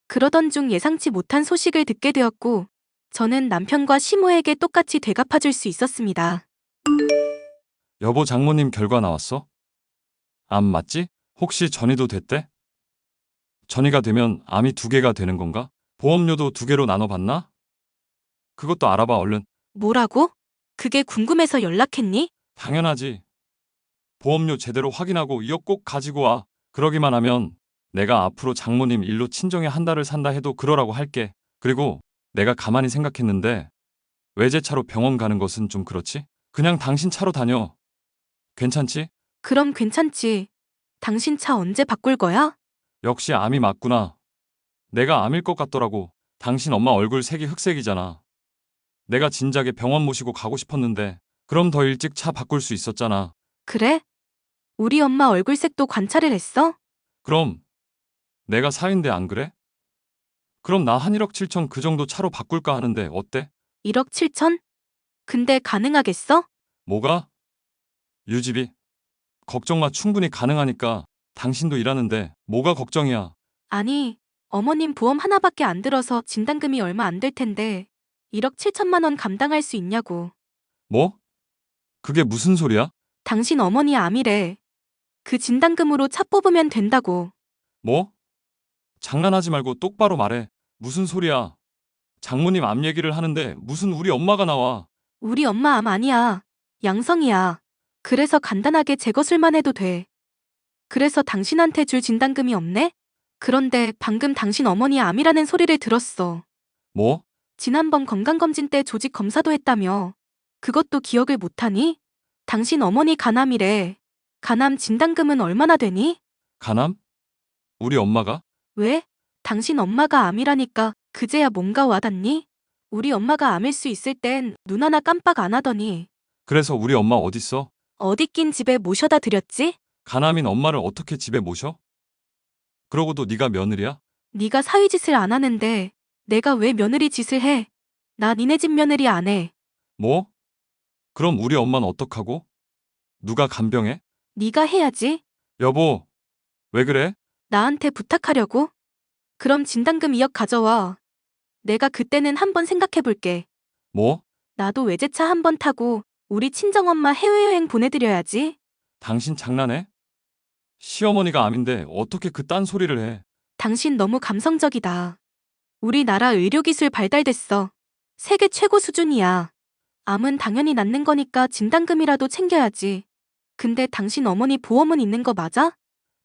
그러던 중 예상치 못한 소식을 듣게 되었고 저는 남편과 시모에게 똑같이 되갚아줄 수 있었습니다. 여보 장모님 결과 나왔어? 암 맞지? 혹시 전이도 됐대? 전이가 되면 암이 2개가 되는 건가? 보험료도 2개로 나눠받나? 그것도 알아봐 얼른. 뭐라고? 그게 궁금해서 연락했니? 당연하지. 보험료 제대로 확인하고 2억 꼭 가지고 와. 그러기만 하면 내가 앞으로 장모님 일로 친정에 한 달을 산다 해도 그러라고 할게. 그리고 내가 가만히 생각했는데 외제차로 병원 가는 것은 좀 그렇지? 그냥 당신 차로 다녀. 괜찮지? 그럼 괜찮지. 당신 차 언제 바꿀 거야? 역시 암이 맞구나. 내가 암일 것 같더라고. 당신 엄마 얼굴 색이 흑색이잖아. 내가 진작에 병원 모시고 가고 싶었는데 그럼 더 일찍 차 바꿀 수 있었잖아. 그래? 우리 엄마 얼굴색도 관찰을 했어? 그럼 내가 사위인데 안 그래? 그럼 나 한 1억 7천 그 정도 차로 바꿀까 하는데 어때? 1억 7천? 근데 가능하겠어? 뭐가? 유지비? 걱정 마 충분히 가능하니까. 당신도 일하는데 뭐가 걱정이야. 아니, 어머님 보험 하나밖에 안 들어서 진단금이 얼마 안 될 텐데 1억 7천만 원 감당할 수 있냐고. 뭐? 그게 무슨 소리야? 당신 어머니 암이래. 그 진단금으로 차 뽑으면 된다고. 뭐? 장난하지 말고 똑바로 말해. 무슨 소리야? 장모님 암 얘기를 하는데 무슨 우리 엄마가 나와. 우리 엄마 암 아니야. 양성이야. 그래서 간단하게 제거술만 해도 돼. 그래서 당신한테 줄 진단금이 없네? 그런데 방금 당신 어머니 암이라는 소리를 들었어. 뭐? 지난번 건강검진 때 조직 검사도 했다며. 그것도 기억을 못하니? 당신 어머니 간암이래. 간암 진단금은 얼마나 되니? 간암? 우리 엄마가? 왜? 당신 엄마가 암이라니까 그제야 뭔가 와닿니? 우리 엄마가 암일 수 있을 땐 눈 하나 깜빡 안 하더니 그래서 우리 엄마 어딨어? 어디 낀 집에 모셔다 드렸지? 간암인 엄마를 어떻게 집에 모셔? 그러고도 네가 며느리야? 네가 사위짓을 안 하는데 내가 왜 며느리 짓을 해? 나 니네 집 며느리 안 해. 뭐? 그럼 우리 엄마는 어떡하고? 누가 간병해? 네가 해야지. 여보, 왜 그래? 나한테 부탁하려고? 그럼 진단금 2억 가져와. 내가 그때는 한번 생각해볼게. 뭐? 나도 외제차 한번 타고 우리 친정엄마 해외여행 보내드려야지. 당신 장난해? 시어머니가 암인데 어떻게 그딴 소리를 해? 당신 너무 감성적이다. 우리나라 의료기술 발달됐어. 세계 최고 수준이야. 암은 당연히 낫는 거니까 진단금이라도 챙겨야지. 근데 당신 어머니 보험은 있는 거 맞아?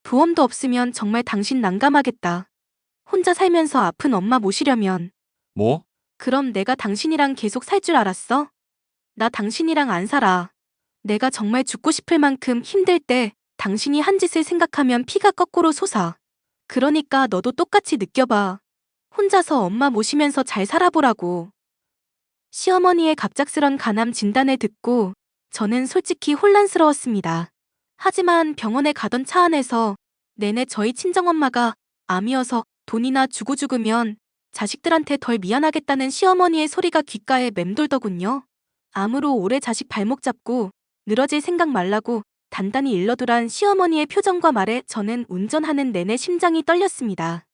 보험도 없으면 정말 당신 난감하겠다. 혼자 살면서 아픈 엄마 모시려면. 뭐? 그럼 내가 당신이랑 계속 살 줄 알았어? 나 당신이랑 안 살아. 내가 정말 죽고 싶을 만큼 힘들 때 당신이 한 짓을 생각하면 피가 거꾸로 솟아. 그러니까 너도 똑같이 느껴봐. 혼자서 엄마 모시면서 잘 살아보라고. 시어머니의 갑작스런 간암 진단을 듣고 저는 솔직히 혼란스러웠습니다. 하지만 병원에 가던 차 안에서 내내 저희 친정엄마가 암이어서 돈이나 주고 죽으면 자식들한테 덜 미안하겠다는 시어머니의 소리가 귓가에 맴돌더군요. 암으로 오래 자식 발목 잡고 늘어질 생각 말라고 단단히 일러두란 시어머니의 표정과 말에 저는 운전하는 내내 심장이 떨렸습니다.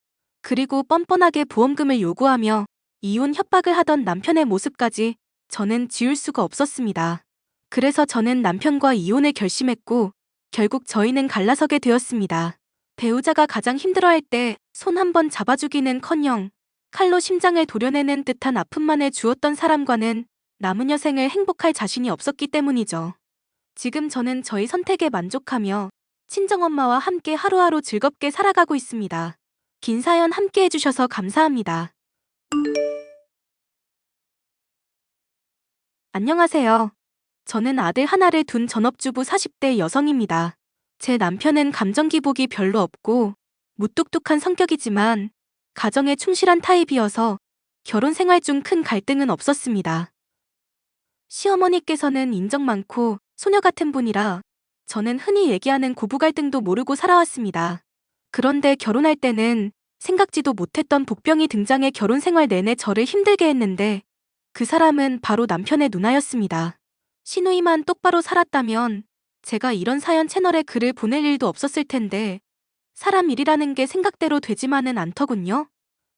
그리고 뻔뻔하게 보험금을 요구하며 이혼 협박을 하던 남편의 모습까지 저는 지울 수가 없었습니다. 그래서 저는 남편과 이혼을 결심했고 결국 저희는 갈라서게 되었습니다. 배우자가 가장 힘들어할 때 손 한 번 잡아주기는커녕 칼로 심장을 도려내는 듯한 아픔만을 주었던 사람과는 남은 여생을 행복할 자신이 없었기 때문이죠. 지금 저는 저희 선택에 만족하며 친정엄마와 함께 하루하루 즐겁게 살아가고 있습니다. 긴 사연 함께 해주셔서 감사합니다. 안녕하세요. 저는 아들 하나를 둔 전업주부 40대 여성입니다. 제 남편은 감정기복이 별로 없고 무뚝뚝한 성격이지만 가정에 충실한 타입이어서 결혼 생활 중 큰 갈등은 없었습니다. 시어머니께서는 인정 많고 소녀 같은 분이라 저는 흔히 얘기하는 고부 갈등도 모르고 살아왔습니다. 그런데 결혼할 때는 생각지도 못했던 복병이 등장해 결혼 생활 내내 저를 힘들게 했는데 그 사람은 바로 남편의 누나였습니다. 시누이만 똑바로 살았다면 제가 이런 사연 채널에 글을 보낼 일도 없었을 텐데 사람 일이라는 게 생각대로 되지만은 않더군요.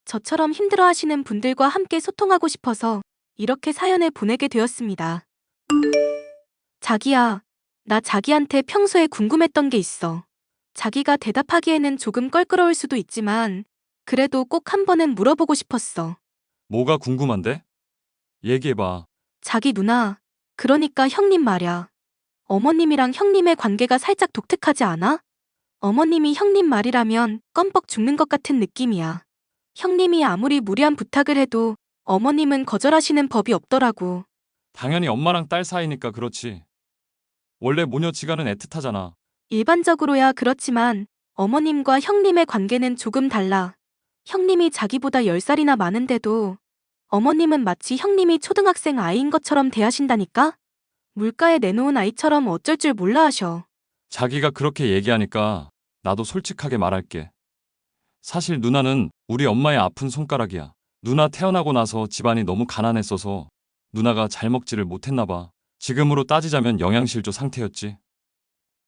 저처럼 힘들어하시는 분들과 함께 소통하고 싶어서 이렇게 사연을 보내게 되었습니다. 자기야, 나 자기한테 평소에 궁금했던 게 있어. 자기가 대답하기에는 조금 껄끄러울 수도 있지만 그래도 꼭 한 번은 물어보고 싶었어. 뭐가 궁금한데? 얘기해봐. 자기 누나, 그러니까 형님 말야. 어머님이랑 형님의 관계가 살짝 독특하지 않아? 어머님이 형님 말이라면 껌뻑 죽는 것 같은 느낌이야. 형님이 아무리 무리한 부탁을 해도 어머님은 거절하시는 법이 없더라고. 당연히 엄마랑 딸 사이니까 그렇지. 원래 모녀지간은 애틋하잖아. 일반적으로야 그렇지만 어머님과 형님의 관계는 조금 달라. 형님이 자기보다 10살이나 많은데도 어머님은 마치 형님이 초등학생 아이인 것처럼 대하신다니까? 물가에 내놓은 아이처럼 어쩔 줄 몰라 하셔. 자기가 그렇게 얘기하니까 나도 솔직하게 말할게. 사실 누나는 우리 엄마의 아픈 손가락이야. 누나 태어나고 나서 집안이 너무 가난했어서 누나가 잘 먹지를 못했나 봐. 지금으로 따지자면 영양실조 상태였지.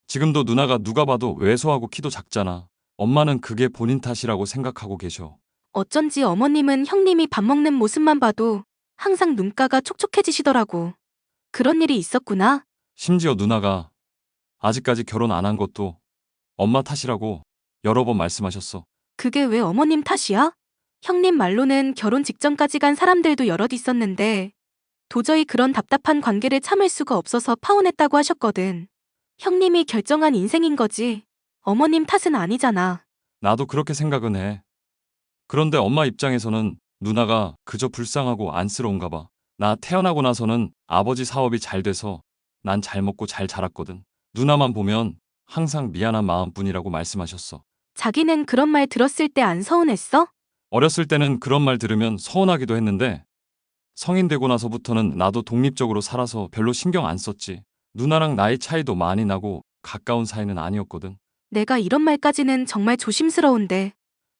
지금도 누나가 누가 봐도 왜소하고 키도 작잖아. 엄마는 그게 본인 탓이라고 생각하고 계셔. 어쩐지 어머님은 형님이 밥 먹는 모습만 봐도 항상 눈가가 촉촉해지시더라고. 그런 일이 있었구나. 심지어 누나가 아직까지 결혼 안 한 것도 엄마 탓이라고 여러 번 말씀하셨어. 그게 왜 어머님 탓이야? 형님 말로는 결혼 직전까지 간 사람들도 여럿 있었는데 도저히 그런 답답한 관계를 참을 수가 없어서 파혼했다고 하셨거든. 형님이 결정한 인생인 거지. 어머님 탓은 아니잖아. 나도 그렇게 생각은 해. 그런데 엄마 입장에서는 누나가 그저 불쌍하고 안쓰러운가 봐. 나 태어나고 나서는 아버지 사업이 잘 돼서 난 잘 먹고 잘 자랐거든. 누나만 보면 항상 미안한 마음뿐이라고 말씀하셨어. 자기는 그런 말 들었을 때 안 서운했어? 어렸을 때는 그런 말 들으면 서운하기도 했는데 성인 되고 나서부터는 나도 독립적으로 살아서 별로 신경 안 썼지. 누나랑 나이 차이도 많이 나고 가까운 사이는 아니었거든. 내가 이런 말까지는 정말 조심스러운데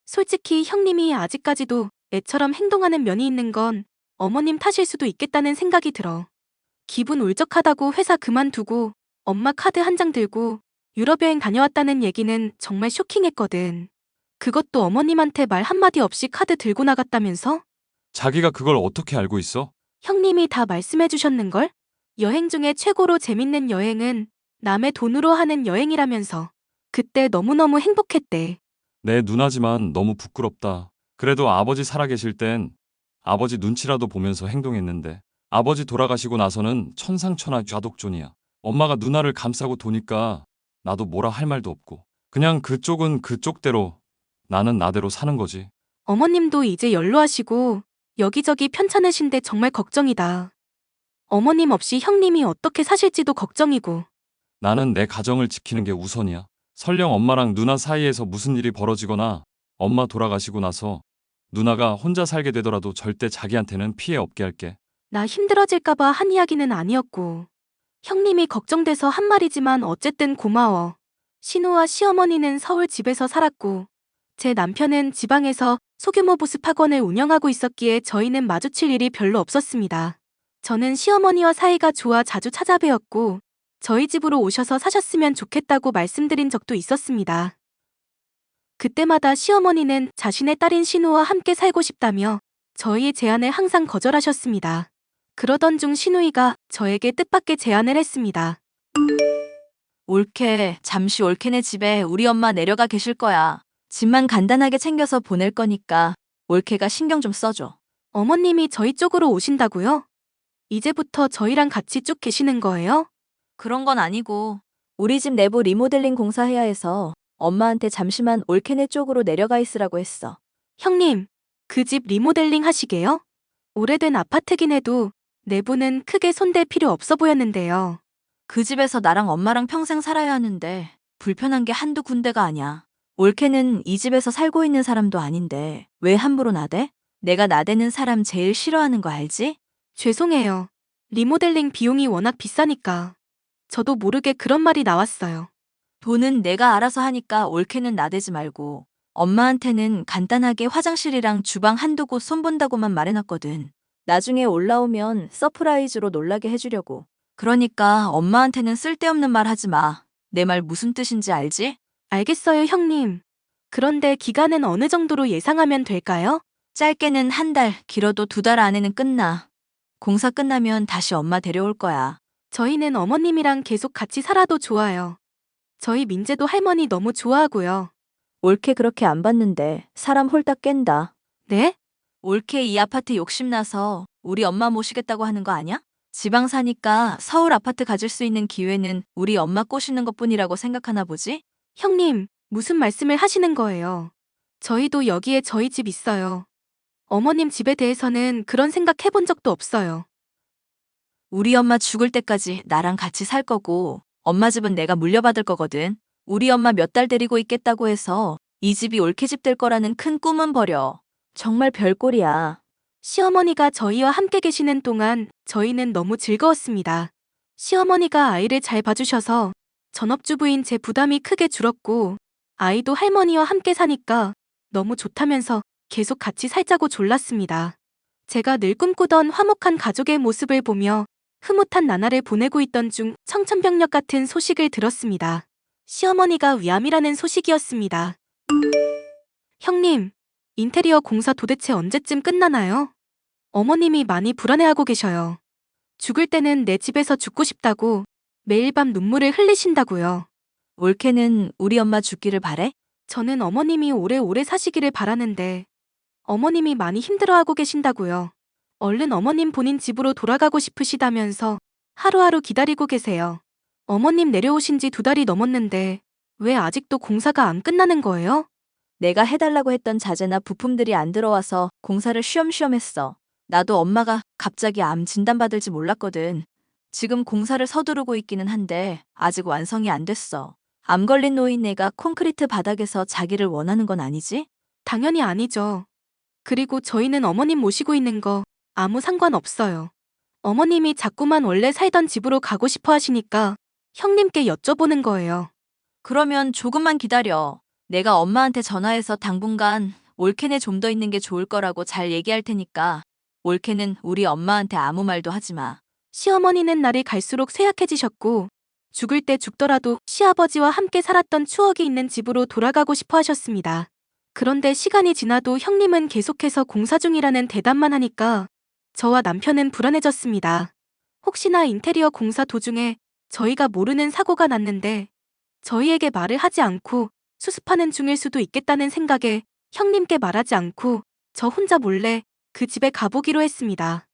솔직히 형님이 아직까지도 애처럼 행동하는 면이 있는 건 어머님 탓일 수도 있겠다는 생각이 들어. 기분 울적하다고 회사 그만두고 엄마 카드 한 장 들고 유럽 여행 다녀왔다는 얘기는 정말 쇼킹했거든. 그것도 어머님한테 말 한마디 없이 카드 들고 나갔다면서? 자기가 그걸 어떻게 알고 있어? 형님이 다 말씀해 주셨는걸? 여행 중에 최고로 재밌는 여행은 남의 돈으로 하는 여행이라면서. 그때 너무너무 행복했대. 내 누나지만 너무 부끄럽다. 그래도 아버지 살아계실 땐 아버지 눈치라도 보면서 행동했는데 아버지 돌아가시고 나서는 천상천하 좌독존이야. 엄마가 누나를 감싸고 도니까 나도 뭐라 할 말도 없고 그냥 그쪽은 그쪽대로 나는 나대로 사는 거지. 어머님도 이제 연로하시고 여기저기 편찮으신데 정말 걱정이다. 어머님 없이 형님이 어떻게 사실지도 걱정이고. 나는 내 가정을 지키는 게 우선이야. 설령 엄마랑 누나 사이에서 무슨 일이 벌어지거나 엄마 돌아가시고 나서 누나가 혼자 살게 되더라도 절대 자기한테는 피해 없게 할게. 나 힘들어질까봐 한 이야기는 아니었고. 형님이 걱정돼서 한 말이지만 어쨌든 고마워. 신우와 시어머니는 서울 집에서 살았고 제 남편은 지방에서 소규모 보습학원을 운영하고 있었기에 저희는 마주칠 일이 별로 없었습니다. 저는 시어머니와 사이가 좋아 자주 찾아뵈었고 저희 집으로 오셔서 사셨으면 좋겠다고 말씀드린 적도 있었습니다. 그때마다 시어머니는 자신의 딸인 신우와 함께 살고 싶다며 저희의 제안을 항상 거절하셨습니다. 그러던 중 신우이가 저에게 뜻밖의 제안을 했습니다. 올케, 잠시 올케네 집에 우리 엄마 내려가 계실 거야. 집만 간단하게 챙겨서 보낼 거니까 올케가 신경 좀 써줘. 어머님이 저희 쪽으로 오신다고요? 이제부터 저희랑 같이 쭉 계시는 거예요? 그런 건 아니고 우리 집 내부 리모델링 공사해야 해서 엄마한테 잠시만 올케네 쪽으로 내려가 있으라고 했어. 형님, 그 집 리모델링 하시게요? 오래된 아파트긴 해도 내부는 크게 손댈 필요 없어 보였는데요. 그 집에서 나랑 엄마랑 평생 살아야 하는데 불편한 게 한두 군데가 아니야. 올케는 이 집에서 살고 있는 사람도 아닌데 왜 함부로 나대? 내가 나대는 사람 제일 싫어하는 거 알지? 죄송해요. 리모델링 비용이 워낙 비싸니까. 저도 모르게 그런 말이 나왔어요. 돈은 내가 알아서 하니까 올케는 나대지 말고 엄마한테는 간단하게 화장실이랑 주방 한두 곳 손본다고만 말해놨거든. 나중에 올라오면 서프라이즈로 놀라게 해주려고. 그러니까 엄마한테는 쓸데없는 말 하지 마. 내 말 무슨 뜻인지 알지? 알겠어요, 형님. 그런데 기간은 어느 정도로 예상하면 될까요? 짧게는 한 달, 길어도 2달 안에는 끝나. 공사 끝나면 다시 엄마 데려올 거야. 저희는 어머님이랑 계속 같이 살아도 좋아요. 저희 민재도 할머니 너무 좋아하고요. 올케 그렇게 안 봤는데 사람 홀딱 깬다. 네? 올케 이 아파트 욕심나서 우리 엄마 모시겠다고 하는 거 아니야? 지방 사니까 서울 아파트 가질 수 있는 기회는 우리 엄마 꼬시는 것뿐이라고 생각하나 보지? 형님, 무슨 말씀을 하시는 거예요? 저희도 여기에 저희 집 있어요. 어머님 집에 대해서는 그런 생각 해본 적도 없어요. 우리 엄마 죽을 때까지 나랑 같이 살 거고 엄마 집은 내가 물려받을 거거든. 우리 엄마 몇 달 데리고 있겠다고 해서 이 집이 올케 집 될 거라는 큰 꿈은 버려. 정말 별꼴이야. 시어머니가 저희와 함께 계시는 동안 저희는 너무 즐거웠습니다. 시어머니가 아이를 잘 봐주셔서 전업주부인 제 부담이 크게 줄었고 아이도 할머니와 함께 사니까 너무 좋다면서 계속 같이 살자고 졸랐습니다. 제가 늘 꿈꾸던 화목한 가족의 모습을 보며 흐뭇한 나날을 보내고 있던 중 청천벽력 같은 소식을 들었습니다. 시어머니가 위암이라는 소식이었습니다. 형님, 인테리어 공사 도대체 언제쯤 끝나나요? 어머님이 많이 불안해하고 계셔요. 죽을 때는 내 집에서 죽고 싶다고 매일 밤 눈물을 흘리신다고요. 올케는 우리 엄마 죽기를 바래? 저는 어머님이 오래오래 사시기를 바라는데 어머님이 많이 힘들어하고 계신다고요. 얼른 어머님 본인 집으로 돌아가고 싶으시다면서 하루하루 기다리고 계세요. 어머님 내려오신 지 2달이 넘었는데 왜 아직도 공사가 안 끝나는 거예요? 내가 해달라고 했던 자재나 부품들이 안 들어와서 공사를 쉬엄쉬엄 했어. 나도 엄마가 갑자기 암 진단받을지 몰랐거든. 지금 공사를 서두르고 있기는 한데 아직 완성이 안 됐어. 암 걸린 노인네가 콘크리트 바닥에서 자기를 원하는 건 아니지? 당연히 아니죠. 그리고 저희는 어머님 모시고 있는 거 아무 상관없어요. 어머님이 자꾸만 원래 살던 집으로 가고 싶어 하시니까 형님께 여쭤보는 거예요. 그러면 조금만 기다려. 내가 엄마한테 전화해서 당분간 올케네 좀 더 있는 게 좋을 거라고 잘 얘기할 테니까 올케는 우리 엄마한테 아무 말도 하지 마. 시어머니는 날이 갈수록 쇠약해지셨고 죽을 때 죽더라도 시아버지와 함께 살았던 추억이 있는 집으로 돌아가고 싶어 하셨습니다. 그런데 시간이 지나도 형님은 계속해서 공사 중이라는 대답만 하니까 저와 남편은 불안해졌습니다. 혹시나 인테리어 공사 도중에 저희가 모르는 사고가 났는데 저희에게 말을 하지 않고 수습하는 중일 수도 있겠다는 생각에 형님께 말하지 않고 저 혼자 몰래 그 집에 가보기로 했습니다.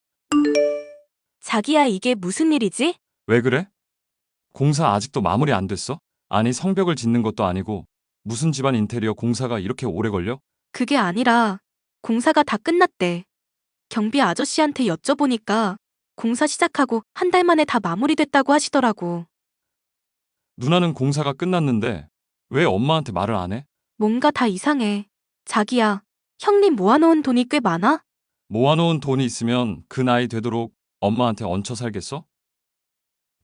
자기야, 이게 무슨 일이지? 왜 그래? 공사 아직도 마무리 안 됐어? 아니, 성벽을 짓는 것도 아니고 무슨 집안 인테리어 공사가 이렇게 오래 걸려? 그게 아니라 공사가 다 끝났대. 경비 아저씨한테 여쭤보니까 공사 시작하고 한 달 만에 다 마무리됐다고 하시더라고. 누나는 공사가 끝났는데 왜 엄마한테 말을 안 해? 뭔가 다 이상해. 자기야, 형님 모아놓은 돈이 꽤 많아? 모아놓은 돈이 있으면 그 나이 되도록 엄마한테 얹혀 살겠어?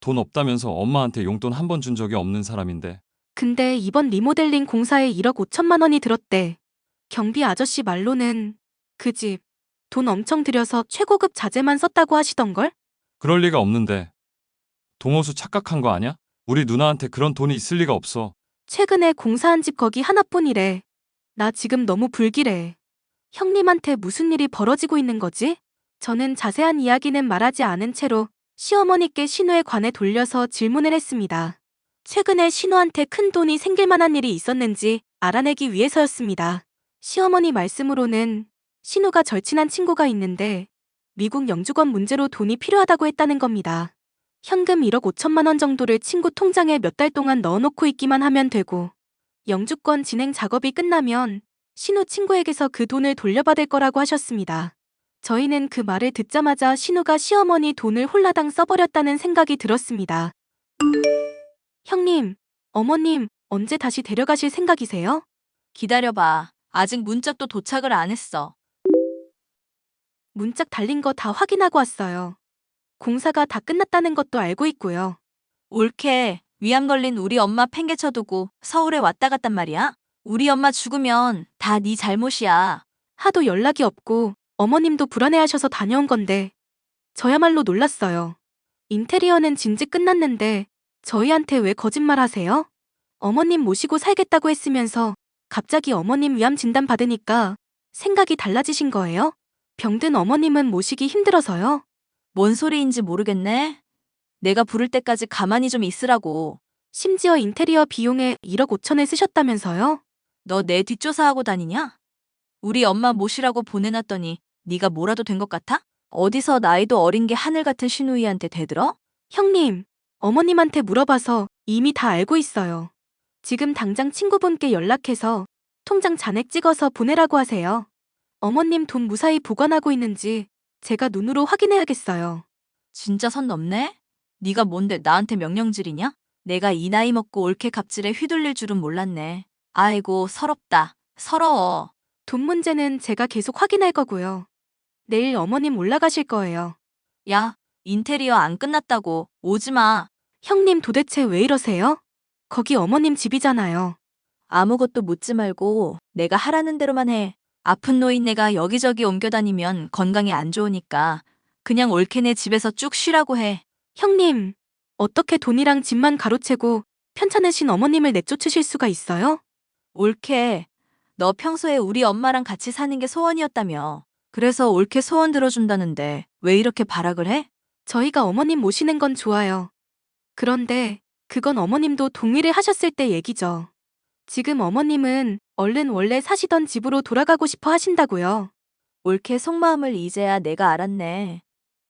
돈 없다면서 엄마한테 용돈 한 번 준 적이 없는 사람인데. 근데 이번 리모델링 공사에 1억 5천만 원이 들었대. 경비 아저씨 말로는 그 집 돈 엄청 들여서 최고급 자재만 썼다고 하시던걸? 그럴 리가 없는데. 동호수 착각한 거 아냐? 우리 누나한테 그런 돈이 있을 리가 없어. 최근에 공사한 집 거기 하나뿐이래. 나 지금 너무 불길해. 형님한테 무슨 일이 벌어지고 있는 거지? 저는 자세한 이야기는 말하지 않은 채로 시어머니께 신우에 관해 돌려서 질문을 했습니다. 최근에 신우한테 큰 돈이 생길 만한 일이 있었는지 알아내기 위해서였습니다. 시어머니 말씀으로는 신우가 절친한 친구가 있는데 미국 영주권 문제로 돈이 필요하다고 했다는 겁니다. 현금 1억 5천만 원 정도를 친구 통장에 몇 달 동안 넣어놓고 있기만 하면 되고 영주권 진행 작업이 끝나면 신우 친구에게서 그 돈을 돌려받을 거라고 하셨습니다. 저희는 그 말을 듣자마자 신우가 시어머니 돈을 홀라당 써버렸다는 생각이 들었습니다. 형님, 어머님, 언제 다시 데려가실 생각이세요? 기다려봐. 아직 문짝도 도착을 안 했어. 문짝 달린 거 다 확인하고 왔어요. 공사가 다 끝났다는 것도 알고 있고요. 올케, 위암 걸린 우리 엄마 팽개쳐두고 서울에 왔다 갔단 말이야? 우리 엄마 죽으면 다 네 잘못이야. 하도 연락이 없고 어머님도 불안해하셔서 다녀온 건데 저야말로 놀랐어요. 인테리어는 진즉 끝났는데 저희한테 왜 거짓말 하세요? 어머님 모시고 살겠다고 했으면서 갑자기 어머님 위암 진단 받으니까 생각이 달라지신 거예요? 병든 어머님은 모시기 힘들어서요? 뭔 소리인지 모르겠네. 내가 부를 때까지 가만히 좀 있으라고. 심지어 인테리어 비용에 1억 5천을 쓰셨다면서요? 너 내 뒷조사하고 다니냐? 우리 엄마 모시라고 보내놨더니 네가 뭐라도 된 것 같아? 어디서 나이도 어린 게 하늘 같은 신우이한테 대들어? 형님, 어머님한테 물어봐서 이미 다 알고 있어요. 지금 당장 친구분께 연락해서 통장 잔액 찍어서 보내라고 하세요. 어머님 돈 무사히 보관하고 있는지 제가 눈으로 확인해야겠어요. 진짜 선 넘네? 네가 뭔데 나한테 명령질이냐? 내가 이 나이 먹고 올케 갑질에 휘둘릴 줄은 몰랐네. 아이고 서럽다. 서러워. 돈 문제는 제가 계속 확인할 거고요. 내일 어머님 올라가실 거예요. 야, 인테리어 안 끝났다고 오지 마. 형님 도대체 왜 이러세요? 거기 어머님 집이잖아요. 아무것도 묻지 말고 내가 하라는 대로만 해. 아픈 노인네가 여기저기 옮겨다니면 건강에 안 좋으니까 그냥 올케네 집에서 쭉 쉬라고 해. 형님, 어떻게 돈이랑 집만 가로채고 편찮으신 어머님을 내쫓으실 수가 있어요? 올케, 너 평소에 우리 엄마랑 같이 사는 게 소원이었다며. 그래서 올케 소원 들어준다는데 왜 이렇게 발악을 해? 저희가 어머님 모시는 건 좋아요. 그런데 그건 어머님도 동의를 하셨을 때 얘기죠. 지금 어머님은 얼른 원래 사시던 집으로 돌아가고 싶어 하신다고요. 올케 속마음을 이제야 내가 알았네.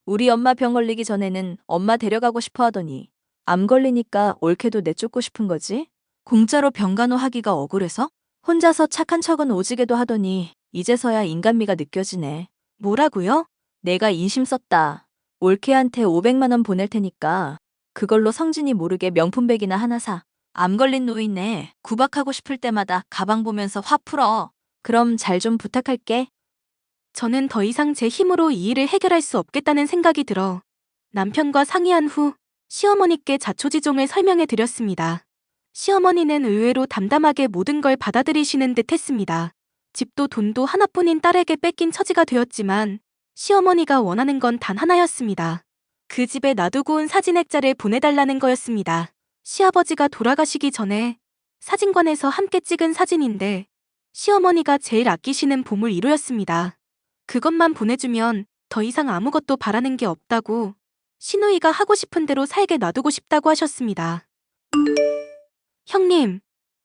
우리 엄마 병 걸리기 전에는 엄마 데려가고 싶어 하더니 암 걸리니까 올케도 내쫓고 싶은 거지? 공짜로 병간호하기가 억울해서? 혼자서 착한 척은 오지게도 하더니 이제서야 인간미가 느껴지네. 뭐라고요? 내가 인심 썼다. 올케한테 500만 원 보낼 테니까 그걸로 성진이 모르게 명품백이나 하나 사. 암 걸린 노인네 구박하고 싶을 때마다 가방 보면서 화 풀어. 그럼 잘 좀 부탁할게. 저는 더 이상 제 힘으로 이 일을 해결할 수 없겠다는 생각이 들어 남편과 상의한 후 시어머니께 자초지종을 설명해 드렸습니다. 시어머니는 의외로 담담하게 모든 걸 받아들이시는 듯 했습니다. 집도 돈도 하나뿐인 딸에게 뺏긴 처지가 되었지만 시어머니가 원하는 건 단 하나였습니다. 그 집에 놔두고 온 사진 액자를 보내달라는 거였습니다. 시아버지가 돌아가시기 전에 사진관에서 함께 찍은 사진인데 시어머니가 제일 아끼시는 보물 1호였습니다. 그것만 보내주면 더 이상 아무것도 바라는 게 없다고 시누이가 하고 싶은 대로 살게 놔두고 싶다고 하셨습니다. 형님,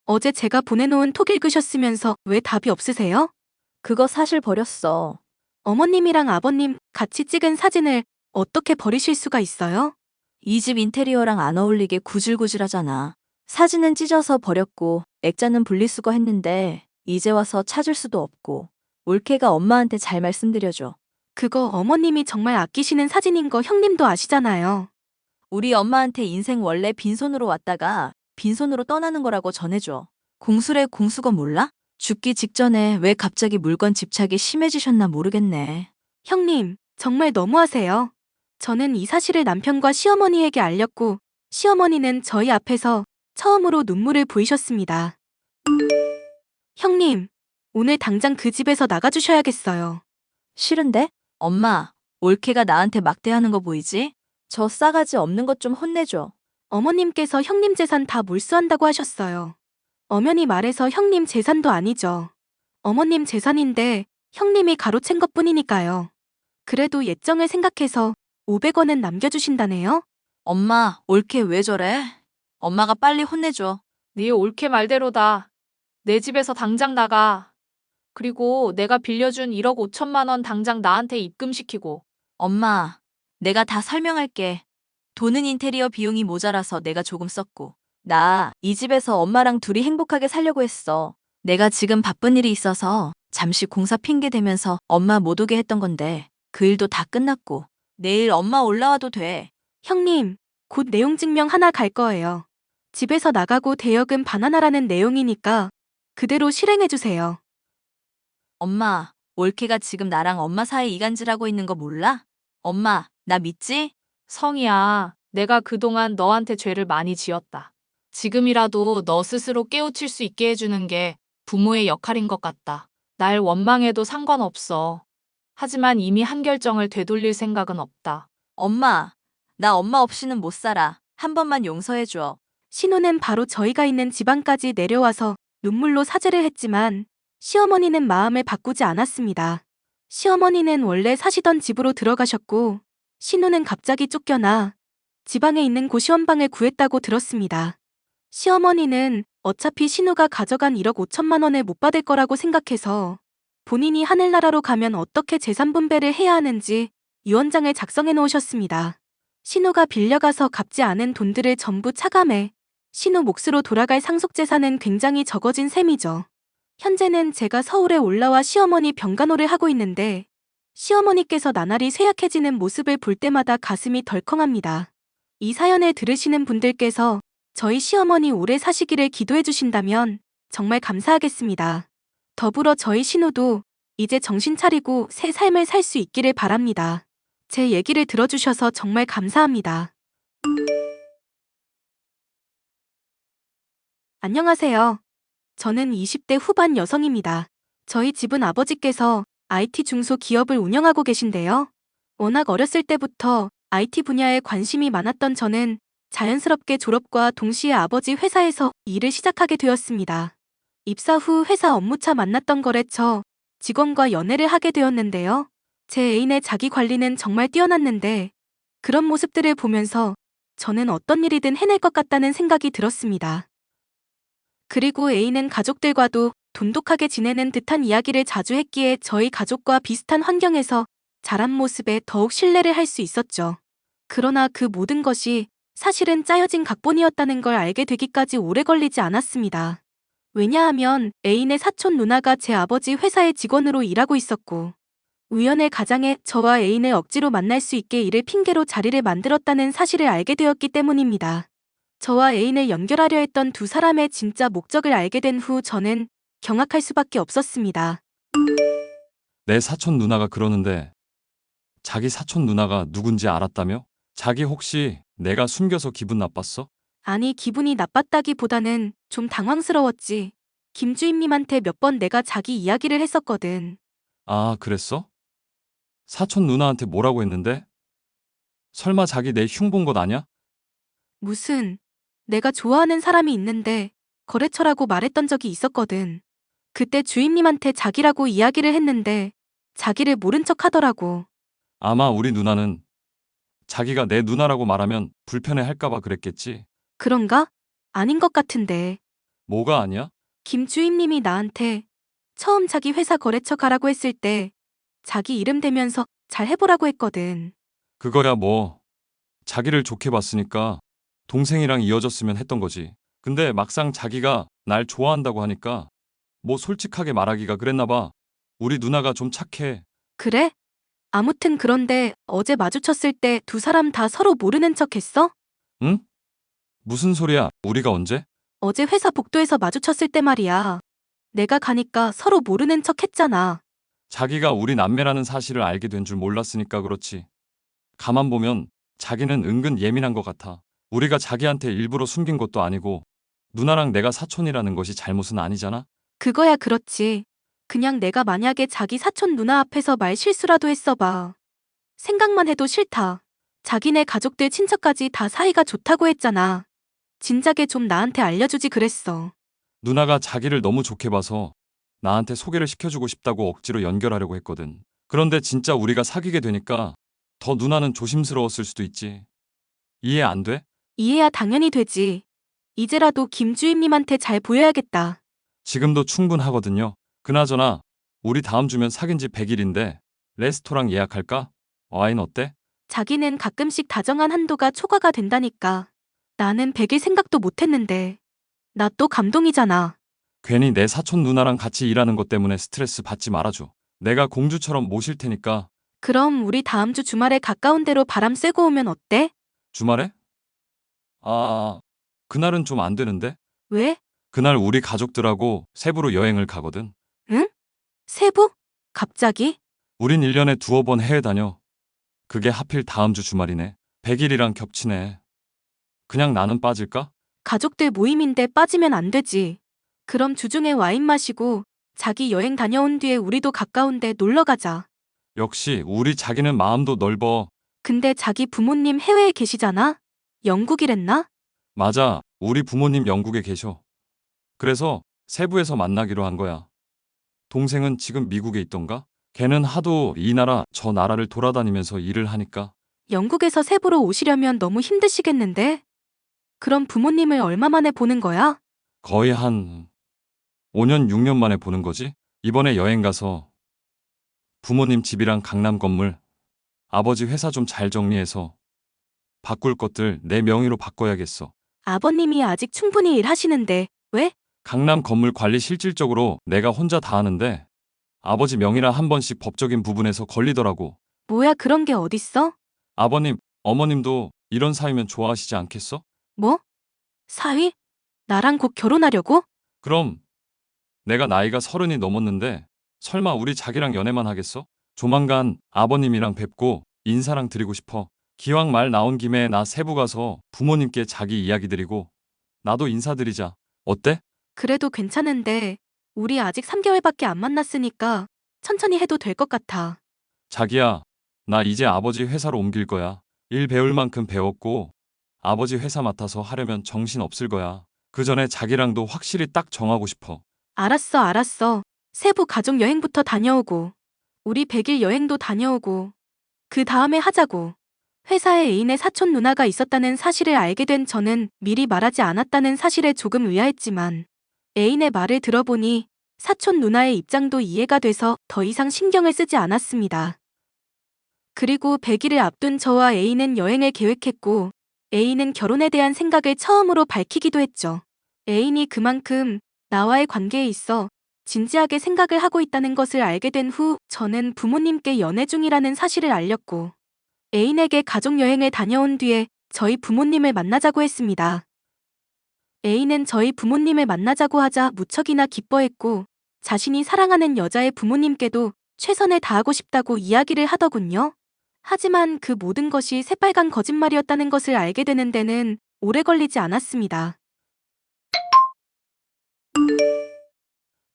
어제 제가 보내놓은 톡 읽으셨으면서 왜 답이 없으세요? 그거 사실 버렸어. 어머님이랑 아버님 같이 찍은 사진을 어떻게 버리실 수가 있어요? 이 집 인테리어랑 안 어울리게 구질구질하잖아. 사진은 찢어서 버렸고 액자는 분리수거 했는데 이제 와서 찾을 수도 없고 올케가 엄마한테 잘 말씀드려줘. 그거 어머님이 정말 아끼시는 사진인 거 형님도 아시잖아요. 우리 엄마한테 인생 원래 빈손으로 왔다가 빈손으로 떠나는 거라고 전해줘. 공술의 공수거 몰라? 죽기 직전에 왜 갑자기 물건 집착이 심해지셨나 모르겠네. 형님, 정말 너무하세요. 저는 이 사실을 남편과 시어머니에게 알렸고 시어머니는 저희 앞에서 처음으로 눈물을 보이셨습니다. 형님, 오늘 당장 그 집에서 나가주셔야겠어요. 싫은데? 엄마, 올케가 나한테 막대하는 거 보이지? 저 싸가지 없는 것 좀 혼내줘. 어머님께서 형님 재산 다 몰수한다고 하셨어요. 엄연히 말해서 형님 재산도 아니죠. 어머님 재산인데 형님이 가로챈 것뿐이니까요. 그래도 예정을 생각해서 500원은 남겨주신다네요? 엄마, 올케 왜 저래? 엄마가 빨리 혼내줘. 네 옳게 말대로다. 내 집에서 당장 나가. 그리고 내가 빌려준 1억 5천만 원 당장 나한테 입금시키고. 엄마, 내가 다 설명할게. 돈은 인테리어 비용이 모자라서 내가 조금 썼고. 나 이 집에서 엄마랑 둘이 행복하게 살려고 했어. 내가 지금 바쁜 일이 있어서 잠시 공사 핑계 대면서 엄마 못 오게 했던 건데 그 일도 다 끝났고 내일 엄마 올라와도 돼. 형님, 곧 내용 증명 하나 갈 거예요. 집에서 나가고 대여금 반환하라는 내용이니까 그대로 실행해주세요. 엄마, 올케가 지금 나랑 엄마 사이 이간질하고 있는 거 몰라? 엄마, 나 믿지? 성희야, 내가 그동안 너한테 죄를 많이 지었다. 지금이라도 너 스스로 깨우칠 수 있게 해주는 게 부모의 역할인 것 같다. 날 원망해도 상관없어. 하지만 이미 한 결정을 되돌릴 생각은 없다. 엄마, 나 엄마 없이는 못 살아. 한 번만 용서해줘. 신우는 바로 저희가 있는 지방까지 내려와서 눈물로 사죄를 했지만 시어머니는 마음을 바꾸지 않았습니다. 시어머니는 원래 사시던 집으로 들어가셨고 신우는 갑자기 쫓겨나 지방에 있는 고시원방을 구했다고 들었습니다. 시어머니는 어차피 신우가 가져간 1억 5천만 원을 못 받을 거라고 생각해서 본인이 하늘나라로 가면 어떻게 재산 분배를 해야 하는지 유언장을 작성해 놓으셨습니다. 신우가 빌려가서 갚지 않은 돈들을 전부 차감해 신우 몫으로 돌아갈 상속재산은 굉장히 적어진 셈이죠. 현재는 제가 서울에 올라와 시어머니 병간호를 하고 있는데 시어머니께서 나날이 쇠약해지는 모습을 볼 때마다 가슴이 덜컹합니다. 이 사연을 들으시는 분들께서 저희 시어머니 오래 사시기를 기도해 주신다면 정말 감사하겠습니다. 더불어 저희 신우도 이제 정신 차리고 새 삶을 살 수 있기를 바랍니다. 제 얘기를 들어주셔서 정말 감사합니다. 안녕하세요. 저는 20대 후반 여성입니다. 저희 집은 아버지께서 IT 중소기업을 운영하고 계신데요. 워낙 어렸을 때부터 IT 분야에 관심이 많았던 저는 자연스럽게 졸업과 동시에 아버지 회사에서 일을 시작하게 되었습니다. 입사 후 회사 업무차 만났던 거래처 직원과 연애를 하게 되었는데요. 제 애인의 자기 관리는 정말 뛰어났는데 그런 모습들을 보면서 저는 어떤 일이든 해낼 것 같다는 생각이 들었습니다. 그리고 애인은 가족들과도 돈독하게 지내는 듯한 이야기를 자주 했기에 저희 가족과 비슷한 환경에서 자란 모습에 더욱 신뢰를 할 수 있었죠. 그러나 그 모든 것이 사실은 짜여진 각본이었다는 걸 알게 되기까지 오래 걸리지 않았습니다. 왜냐하면 애인의 사촌 누나가 제 아버지 회사의 직원으로 일하고 있었고 우연의 가장에 저와 애인을 억지로 만날 수 있게 이를 핑계로 자리를 만들었다는 사실을 알게 되었기 때문입니다. 저와 애인을 연결하려 했던 두 사람의 진짜 목적을 알게 된 후 저는 경악할 수밖에 없었습니다. 내 사촌 누나가 그러는데 자기 사촌 누나가 누군지 알았다며? 자기 혹시 내가 숨겨서 기분 나빴어? 아니, 기분이 나빴다기보다는 좀 당황스러웠지. 김주임님한테 몇 번 내가 자기 이야기를 했었거든. 아, 그랬어? 사촌 누나한테 뭐라고 했는데? 설마 자기 내 흉 본 것 아냐? 무슨, 내가 좋아하는 사람이 있는데 거래처라고 말했던 적이 있었거든. 그때 주임님한테 자기라고 이야기를 했는데 자기를 모른 척 하더라고. 아마 우리 누나는 자기가 내 누나라고 말하면 불편해 할까봐 그랬겠지. 그런가? 아닌 것 같은데. 뭐가 아니야? 김 주임님이 나한테 처음 자기 회사 거래처 가라고 했을 때 자기 이름 대면서 잘 해보라고 했거든. 그거야 뭐. 자기를 좋게 봤으니까 동생이랑 이어졌으면 했던 거지. 근데 막상 자기가 날 좋아한다고 하니까 뭐 솔직하게 말하기가 그랬나 봐. 우리 누나가 좀 착해. 그래? 아무튼 그런데 어제 마주쳤을 때 두 사람 다 서로 모르는 척 했어? 응? 무슨 소리야? 우리가 언제? 어제 회사 복도에서 마주쳤을 때 말이야. 내가 가니까 서로 모르는 척 했잖아. 자기가 우리 남매라는 사실을 알게 된 줄 몰랐으니까 그렇지. 가만 보면 자기는 은근 예민한 것 같아. 우리가 자기한테 일부러 숨긴 것도 아니고 누나랑 내가 사촌이라는 것이 잘못은 아니잖아? 그거야 그렇지. 그냥 내가 만약에 자기 사촌 누나 앞에서 말 실수라도 했어봐. 생각만 해도 싫다. 자기네 가족들 친척까지 다 사이가 좋다고 했잖아. 진작에 좀 나한테 알려주지 그랬어. 누나가 자기를 너무 좋게 봐서 나한테 소개를 시켜주고 싶다고 억지로 연결하려고 했거든. 그런데 진짜 우리가 사귀게 되니까 더 누나는 조심스러웠을 수도 있지. 이해 안 돼? 이해야 당연히 되지. 이제라도 김 주임님한테 잘 보여야겠다. 지금도 충분하거든요. 그나저나 우리 다음 주면 사귄 지 100일인데 레스토랑 예약할까? 와인 어때? 자기는 가끔씩 다정한 한도가 초과가 된다니까. 나는 100일 생각도 못했는데. 나 또 감동이잖아. 괜히 내 사촌 누나랑 같이 일하는 것 때문에 스트레스 받지 말아줘. 내가 공주처럼 모실 테니까. 그럼 우리 다음 주 주말에 가까운 데로 바람 쐬고 오면 어때? 주말에? 그날은 좀 안 되는데? 왜? 그날 우리 가족들하고 세부로 여행을 가거든. 응? 세부? 갑자기? 우린 1년에 두어 번 해외 다녀. 그게 하필 다음 주 주말이네. 100일이랑 겹치네. 그냥 나는 빠질까? 가족들 모임인데 빠지면 안 되지. 그럼 주중에 와인 마시고 자기 여행 다녀온 뒤에 우리도 가까운데 놀러 가자. 역시 우리 자기는 마음도 넓어. 근데 자기 부모님 해외에 계시잖아? 영국이랬나? 맞아. 우리 부모님 영국에 계셔. 그래서 세부에서 만나기로 한 거야. 동생은 지금 미국에 있던가? 걔는 하도 이 나라 저 나라를 돌아다니면서 일을 하니까. 영국에서 세부로 오시려면 너무 힘드시겠는데? 그럼 부모님을 얼마 만에 보는 거야? 거의 한 5년, 6년 만에 보는 거지? 이번에 여행 가서 부모님 집이랑 강남 건물, 아버지 회사 좀 잘 정리해서 바꿀 것들 내 명의로 바꿔야겠어. 아버님이 아직 충분히 일하시는데 왜? 강남 건물 관리 실질적으로 내가 혼자 다 하는데 아버지 명의라 한 번씩 법적인 부분에서 걸리더라고. 뭐야 그런 게 어딨어? 아버님, 어머님도 이런 사이면 좋아하시지 않겠어? 뭐? 사위? 나랑 곧 결혼하려고? 그럼 내가 나이가 30이 넘었는데 설마 우리 자기랑 연애만 하겠어? 조만간 아버님이랑 뵙고 인사랑 드리고 싶어. 기왕 말 나온 김에 나 세부 가서 부모님께 자기 이야기 드리고 나도 인사드리자. 어때? 그래도 괜찮은데 우리 아직 3개월밖에 안 만났으니까 천천히 해도 될 것 같아. 자기야, 나 이제 아버지 회사로 옮길 거야. 일 배울 만큼 배웠고 아버지 회사 맡아서 하려면 정신 없을 거야. 그 전에 자기랑도 확실히 딱 정하고 싶어. 알았어, 알았어. 세부 가족 여행부터 다녀오고 우리 100일 여행도 다녀오고 그 다음에 하자고. 회사에 애인의 사촌 누나가 있었다는 사실을 알게 된 저는 미리 말하지 않았다는 사실에 조금 의아했지만 애인의 말을 들어보니 사촌 누나의 입장도 이해가 돼서 더 이상 신경을 쓰지 않았습니다. 그리고 100일을 앞둔 저와 애인은 여행을 계획했고 애인은 결혼에 대한 생각을 처음으로 밝히기도 했죠. 애인이 그만큼 나와의 관계에 있어 진지하게 생각을 하고 있다는 것을 알게 된 후 저는 부모님께 연애 중이라는 사실을 알렸고 애인에게 가족여행을 다녀온 뒤에 저희 부모님을 만나자고 했습니다. 애인은 저희 부모님을 만나자고 하자 무척이나 기뻐했고 자신이 사랑하는 여자의 부모님께도 최선을 다하고 싶다고 이야기를 하더군요. 하지만 그 모든 것이 새빨간 거짓말이었다는 것을 알게 되는 데는 오래 걸리지 않았습니다.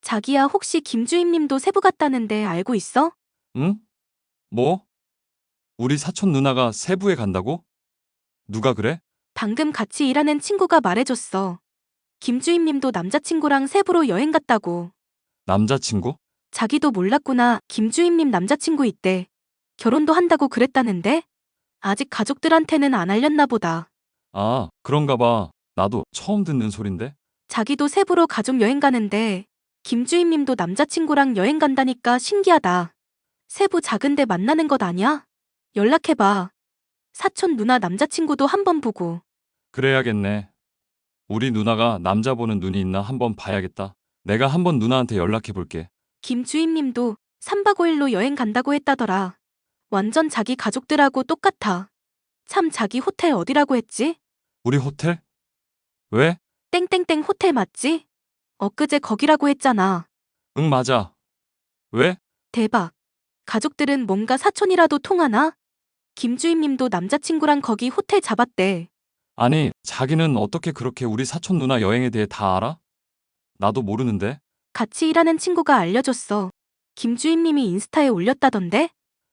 자기야 혹시 김주임님도 세부 갔다는데 알고 있어? 응? 뭐? 우리 사촌 누나가 세부에 간다고? 누가 그래? 방금 같이 일하는 친구가 말해줬어. 김주임님도 남자친구랑 세부로 여행 갔다고. 남자친구? 자기도 몰랐구나. 김주임님 남자친구 있대. 결혼도 한다고 그랬다는데? 아직 가족들한테는 안 알렸나 보다. 아, 그런가 봐. 나도 처음 듣는 소린데? 자기도 세부로 가족 여행 가는데 김주임님도 남자친구랑 여행 간다니까 신기하다. 세부 작은데 만나는 것 아냐? 연락해봐. 사촌 누나 남자친구도 한번 보고. 그래야겠네. 우리 누나가 남자 보는 눈이 있나 한번 봐야겠다. 내가 한번 누나한테 연락해 볼게. 김주임님도 3박 5일로 여행 간다고 했다더라. 완전 자기 가족들하고 똑같아. 참 자기 호텔 어디라고 했지? 우리 호텔? 왜? 땡땡땡 호텔 맞지? 엊그제 거기라고 했잖아. 응, 맞아. 왜? 대박. 가족들은 뭔가 사촌이라도 통하나? 김주임님도 남자친구랑 거기 호텔 잡았대. 아니, 자기는 어떻게 그렇게 우리 사촌 누나 여행에 대해 다 알아? 나도 모르는데. 같이 일하는 친구가 알려줬어. 김주임님이 인스타에 올렸다던데?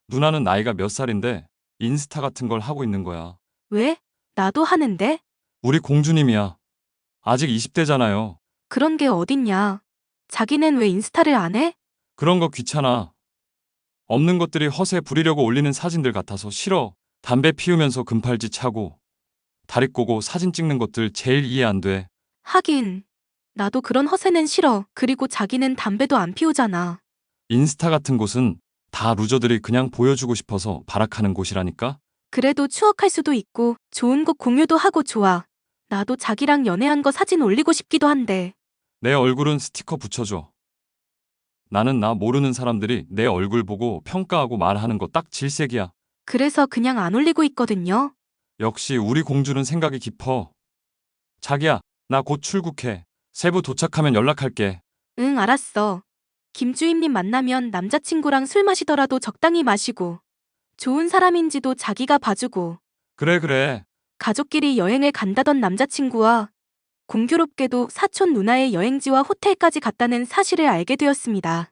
누나는 나이가 몇 살인데 인스타 같은 걸 하고 있는 거야. 왜? 나도 하는데? 우리 공주님이야. 아직 20대잖아요. 그런 게 어딨냐. 자기는 왜 인스타를 안 해? 그런 거 귀찮아. 없는 것들이 허세 부리려고 올리는 사진들 같아서 싫어. 담배 피우면서 금팔찌 차고 다리 꼬고 사진 찍는 것들 제일 이해 안 돼. 하긴. 나도 그런 허세는 싫어. 그리고 자기는 담배도 안 피우잖아. 인스타 같은 곳은 다 루저들이 그냥 보여주고 싶어서 발악하는 곳이라니까? 그래도 추억할 수도 있고 좋은 곳 공유도 하고 좋아. 나도 자기랑 연애한 거 사진 올리고 싶기도 한데. 내 얼굴은 스티커 붙여줘. 나는 나 모르는 사람들이 내 얼굴 보고 평가하고 말하는 거 딱 질색이야. 그래서 그냥 안 올리고 있거든요. 역시 우리 공주는 생각이 깊어. 자기야, 나 곧 출국해. 세부 도착하면 연락할게. 응, 알았어. 김주임님 만나면 남자친구랑 술 마시더라도 적당히 마시고. 좋은 사람인지도 자기가 봐주고. 그래. 가족끼리 여행을 간다던 남자친구와 공교롭게도 사촌 누나의 여행지와 호텔까지 갔다는 사실을 알게 되었습니다.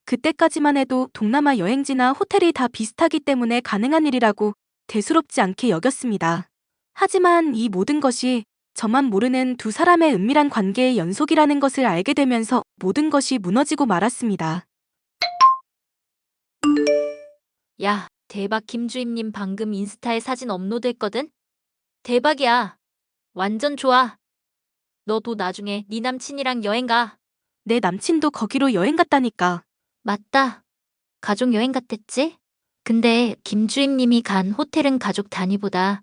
그때까지만 해도 동남아 여행지나 호텔이 다 비슷하기 때문에 가능한 일이라고 대수롭지 않게 여겼습니다. 하지만 이 모든 것이 저만 모르는 두 사람의 은밀한 관계의 연속이라는 것을 알게 되면서 모든 것이 무너지고 말았습니다. 야, 대박 김주임님 방금 인스타에 사진 업로드했거든? 대박이야. 완전 좋아. 너도 나중에 네 남친이랑 여행 가. 내 남친도 거기로 여행 갔다니까. 맞다. 가족 여행 갔댔지? 근데 김주임님이 간 호텔은 가족 단위보다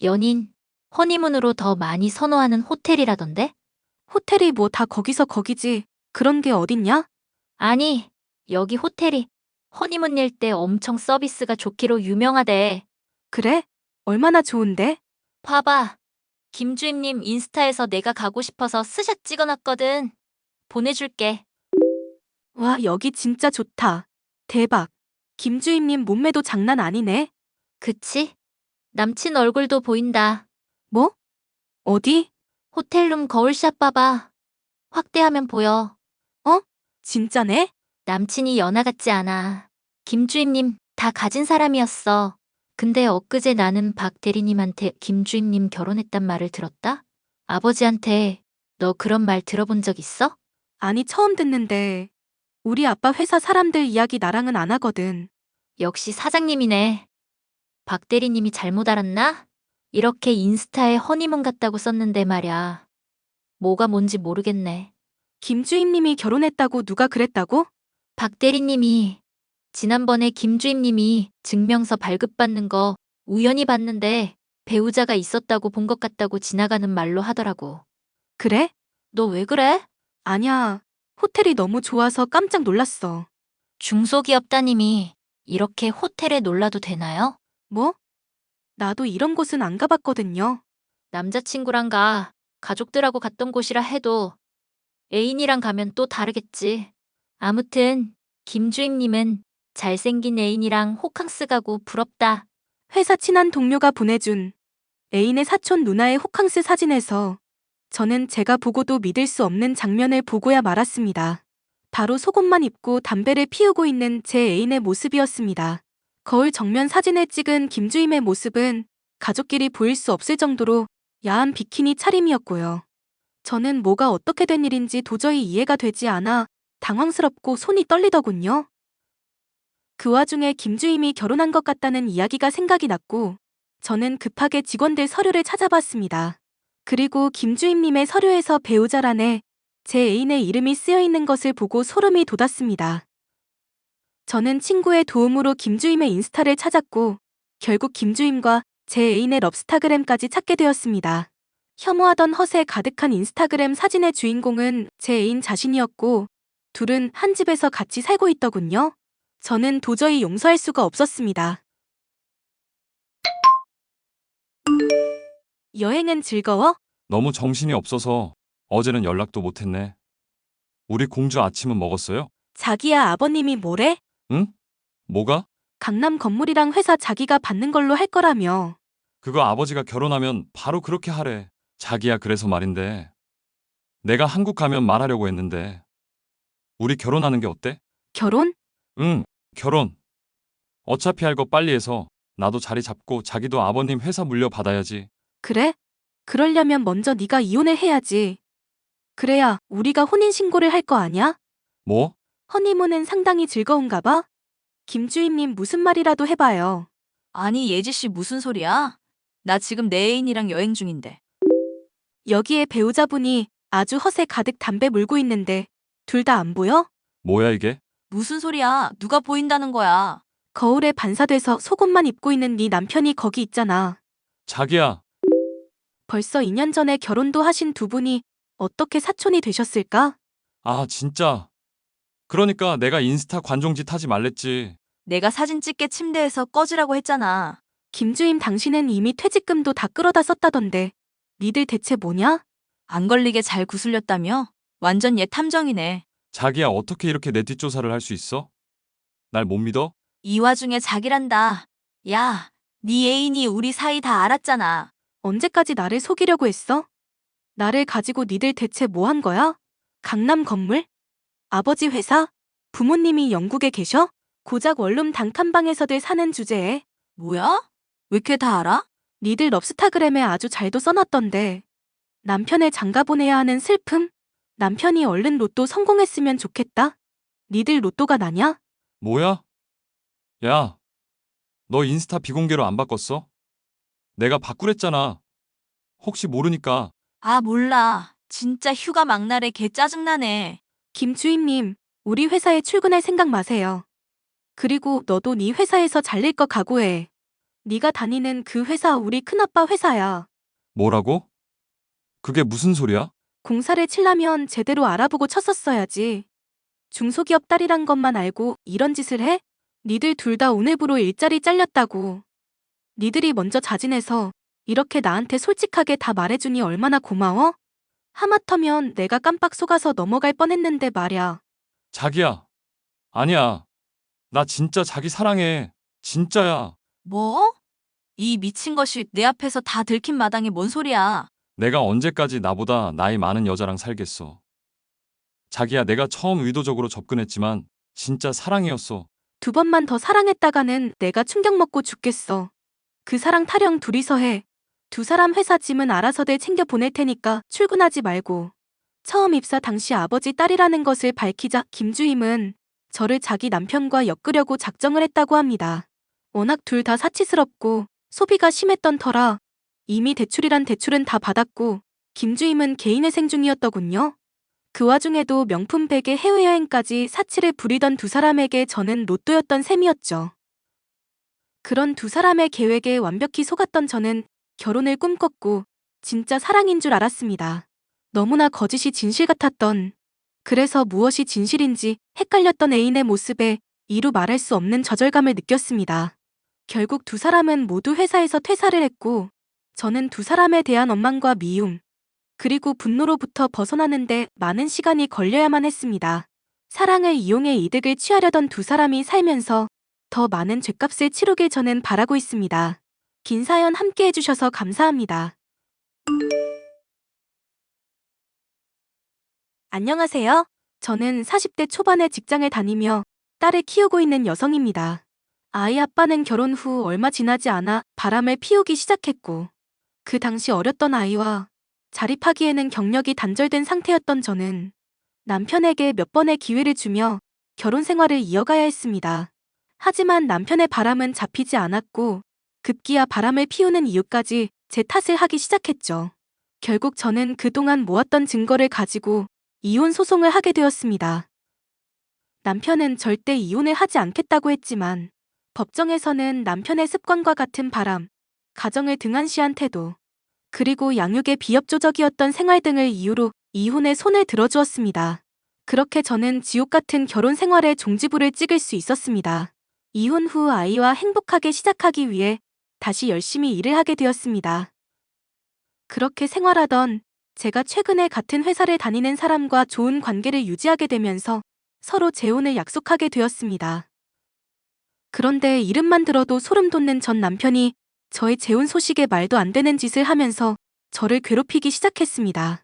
연인, 허니문으로 더 많이 선호하는 호텔이라던데? 호텔이 뭐 다 거기서 거기지. 그런 게 어딨냐? 아니, 여기 호텔이 허니문일 때 엄청 서비스가 좋기로 유명하대. 그래? 얼마나 좋은데? 봐봐. 김주임님 인스타에서 내가 가고 싶어서 스샷 찍어놨거든. 보내줄게. 와, 여기 진짜 좋다. 대박. 김주임님 몸매도 장난 아니네. 그치? 남친 얼굴도 보인다. 뭐? 어디? 호텔룸 거울샷 봐봐. 확대하면 보여. 진짜네? 남친이 연하 같지 않아. 김주임님 다 가진 사람이었어. 근데 엊그제 나는 박 대리님한테 김주임님 결혼했단 말을 들었다? 아버지한테 너 그런 말 들어본 적 있어? 아니, 처음 듣는데. 우리 아빠 회사 사람들 이야기 나랑은 안 하거든. 역시 사장님이네. 박 대리님이 잘못 알았나? 이렇게 인스타에 허니문 같다고 썼는데 말야. 뭐가 뭔지 모르겠네. 김주임님이 결혼했다고 누가 그랬다고? 박 대리님이 지난번에 김주임님이 증명서 발급받는 거 우연히 봤는데 배우자가 있었다고 본 것 같다고 지나가는 말로 하더라고. 그래? 너 왜 그래? 아니야. 호텔이 너무 좋아서 깜짝 놀랐어. 중소기업 따님이 이렇게 호텔에 놀라도 되나요? 뭐? 나도 이런 곳은 안 가봤거든요. 남자친구랑 가, 가족들하고 갔던 곳이라 해도 애인이랑 가면 또 다르겠지. 아무튼 김주임님은 잘생긴 애인이랑 호캉스 가고 부럽다. 회사 친한 동료가 보내준 애인의 사촌 누나의 호캉스 사진에서 저는 제가 보고도 믿을 수 없는 장면을 보고야 말았습니다. 바로 속옷만 입고 담배를 피우고 있는 제 애인의 모습이었습니다. 거울 정면 사진을 찍은 김주임의 모습은 가족끼리 보일 수 없을 정도로 야한 비키니 차림이었고요. 저는 뭐가 어떻게 된 일인지 도저히 이해가 되지 않아 당황스럽고 손이 떨리더군요. 그 와중에 김주임이 결혼한 것 같다는 이야기가 생각이 났고 저는 급하게 직원들 서류를 찾아봤습니다. 그리고 김주임님의 서류에서 배우자란에 제 애인의 이름이 쓰여 있는 것을 보고 소름이 돋았습니다. 저는 친구의 도움으로 김주임의 인스타를 찾았고 결국 김주임과 제 애인의 럽스타그램까지 찾게 되었습니다. 혐오하던 허세 가득한 인스타그램 사진의 주인공은 제 애인 자신이었고 둘은 한 집에서 같이 살고 있더군요. 저는 도저히 용서할 수가 없었습니다. 여행은 즐거워? 너무 정신이 없어서 어제는 연락도 못했네. 우리 공주 아침은 먹었어요? 자기야, 아버님이 뭐래? 응? 뭐가? 강남 건물이랑 회사 자기가 받는 걸로 할 거라며. 그거 아버지가 결혼하면 바로 그렇게 하래. 자기야, 그래서 말인데. 내가 한국 가면 말하려고 했는데. 우리 결혼하는 게 어때? 결혼? 응, 결혼. 어차피 할 거 빨리 해서 나도 자리 잡고 자기도 아버님 회사 물려받아야지. 그래? 그러려면 먼저 네가 이혼을 해야지. 그래야 우리가 혼인신고를 할 거 아냐? 뭐? 허니문은 상당히 즐거운가 봐? 김주임님 무슨 말이라도 해봐요. 아니, 예지씨 무슨 소리야? 나 지금 내 애인이랑 여행 중인데. 여기에 배우자분이 아주 허세 가득 담배 물고 있는데 둘 다 안 보여? 뭐야 이게? 무슨 소리야? 누가 보인다는 거야? 거울에 반사돼서 속옷만 입고 있는 네 남편이 거기 있잖아. 자기야, 벌써 2년 전에 결혼도 하신 두 분이 어떻게 사촌이 되셨을까? 아 진짜. 그러니까 내가 인스타 관종짓 하지 말랬지. 내가 사진 찍게 침대에서 꺼지라고 했잖아. 김주임 당신은 이미 퇴직금도 다 끌어다 썼다던데 니들 대체 뭐냐? 안 걸리게 잘 구슬렸다며? 완전 얘 탐정이네. 자기야, 어떻게 이렇게 내 뒷조사를 할 수 있어? 날 못 믿어? 이 와중에 자기란다. 야, 네 애인이 우리 사이 다 알았잖아. 언제까지 나를 속이려고 했어? 나를 가지고 니들 대체 뭐 한 거야? 강남 건물? 아버지 회사? 부모님이 영국에 계셔? 고작 원룸 단칸방에서들 사는 주제에 뭐야? 왜 이렇게 다 알아? 니들 럽스타그램에 아주 잘도 써놨던데 남편을 장가보내야 하는 슬픔? 남편이 얼른 로또 성공했으면 좋겠다? 니들 로또가 나냐? 뭐야? 야, 너 인스타 비공개로 안 바꿨어? 내가 바꾸랬잖아. 혹시 모르니까. 아, 몰라. 진짜 휴가 막날에 개 짜증나네. 김주임님, 우리 회사에 출근할 생각 마세요. 그리고 너도 네 회사에서 잘릴 거 각오해. 네가 다니는 그 회사 우리 큰아빠 회사야. 뭐라고? 그게 무슨 소리야? 공사를 치려면 제대로 알아보고 쳤었어야지. 중소기업 딸이란 것만 알고 이런 짓을 해? 니들 둘 다 오늘부로 일자리 잘렸다고. 니들이 먼저 자진해서 이렇게 나한테 솔직하게 다 말해주니 얼마나 고마워? 하마터면 내가 깜빡 속아서 넘어갈 뻔했는데 말야. 자기야. 아니야. 나 진짜 자기 사랑해. 진짜야. 뭐? 이 미친 것이 내 앞에서 다 들킨 마당에 뭔 소리야? 내가 언제까지 나보다 나이 많은 여자랑 살겠어. 자기야, 내가 처음 의도적으로 접근했지만 진짜 사랑이었어. 두 번만 더 사랑했다가는 내가 충격 먹고 죽겠어. 그 사랑 타령 둘이서 해. 두 사람 회사 짐은 알아서들 챙겨 보낼 테니까 출근하지 말고. 처음 입사 당시 아버지 딸이라는 것을 밝히자 김주임은 저를 자기 남편과 엮으려고 작정을 했다고 합니다. 워낙 둘 다 사치스럽고 소비가 심했던 터라 이미 대출이란 대출은 다 받았고 김주임은 개인회생 중이었더군요. 그 와중에도 명품 백에 해외여행까지 사치를 부리던 두 사람에게 저는 로또였던 셈이었죠. 그런 두 사람의 계획에 완벽히 속았던 저는 결혼을 꿈꿨고 진짜 사랑인 줄 알았습니다. 너무나 거짓이 진실 같았던, 그래서 무엇이 진실인지 헷갈렸던 애인의 모습에 이루 말할 수 없는 좌절감을 느꼈습니다. 결국 두 사람은 모두 회사에서 퇴사를 했고 저는 두 사람에 대한 원망과 미움, 그리고 분노로부터 벗어나는데 많은 시간이 걸려야만 했습니다. 사랑을 이용해 이득을 취하려던 두 사람이 살면서 더 많은 죗값을 치르길 저는 바라고 있습니다. 긴 사연 함께 해주셔서 감사합니다. 안녕하세요. 저는 40대 초반의 직장을 다니며 딸을 키우고 있는 여성입니다. 아이 아빠는 결혼 후 얼마 지나지 않아 바람을 피우기 시작했고 그 당시 어렸던 아이와 자립하기에는 경력이 단절된 상태였던 저는 남편에게 몇 번의 기회를 주며 결혼 생활을 이어가야 했습니다. 하지만 남편의 바람은 잡히지 않았고 급기야 바람을 피우는 이유까지 제 탓을 하기 시작했죠. 결국 저는 그동안 모았던 증거를 가지고 이혼 소송을 하게 되었습니다. 남편은 절대 이혼을 하지 않겠다고 했지만 법정에서는 남편의 습관과 같은 바람, 가정을 등한시한 태도, 그리고 양육의 비협조적이었던 생활 등을 이유로 이혼에 손을 들어주었습니다. 그렇게 저는 지옥 같은 결혼 생활에 종지부를 찍을 수 있었습니다. 이혼 후 아이와 행복하게 시작하기 위해 다시 열심히 일을 하게 되었습니다. 그렇게 생활하던 제가 최근에 같은 회사를 다니는 사람과 좋은 관계를 유지하게 되면서 서로 재혼을 약속하게 되었습니다. 그런데 이름만 들어도 소름 돋는 전 남편이 저의 재혼 소식에 말도 안 되는 짓을 하면서 저를 괴롭히기 시작했습니다.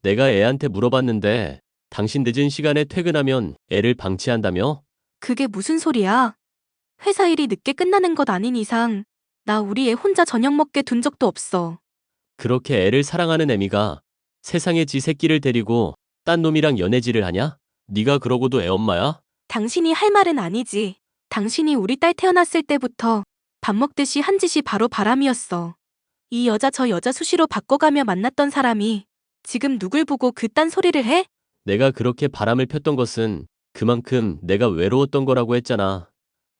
내가 애한테 물어봤는데 당신 늦은 시간에 퇴근하면 애를 방치한다며? 그게 무슨 소리야? 회사 일이 늦게 끝나는 것 아닌 이상 나 우리 애 혼자 저녁 먹게 둔 적도 없어. 그렇게 애를 사랑하는 애미가 세상에 지 새끼를 데리고 딴 놈이랑 연애질을 하냐? 네가 그러고도 애 엄마야? 당신이 할 말은 아니지. 당신이 우리 딸 태어났을 때부터 밥 먹듯이 한 짓이 바로 바람이었어. 이 여자 저 여자 수시로 바꿔가며 만났던 사람이 지금 누굴 보고 그딴 소리를 해? 내가 그렇게 바람을 폈던 것은 그만큼 내가 외로웠던 거라고 했잖아.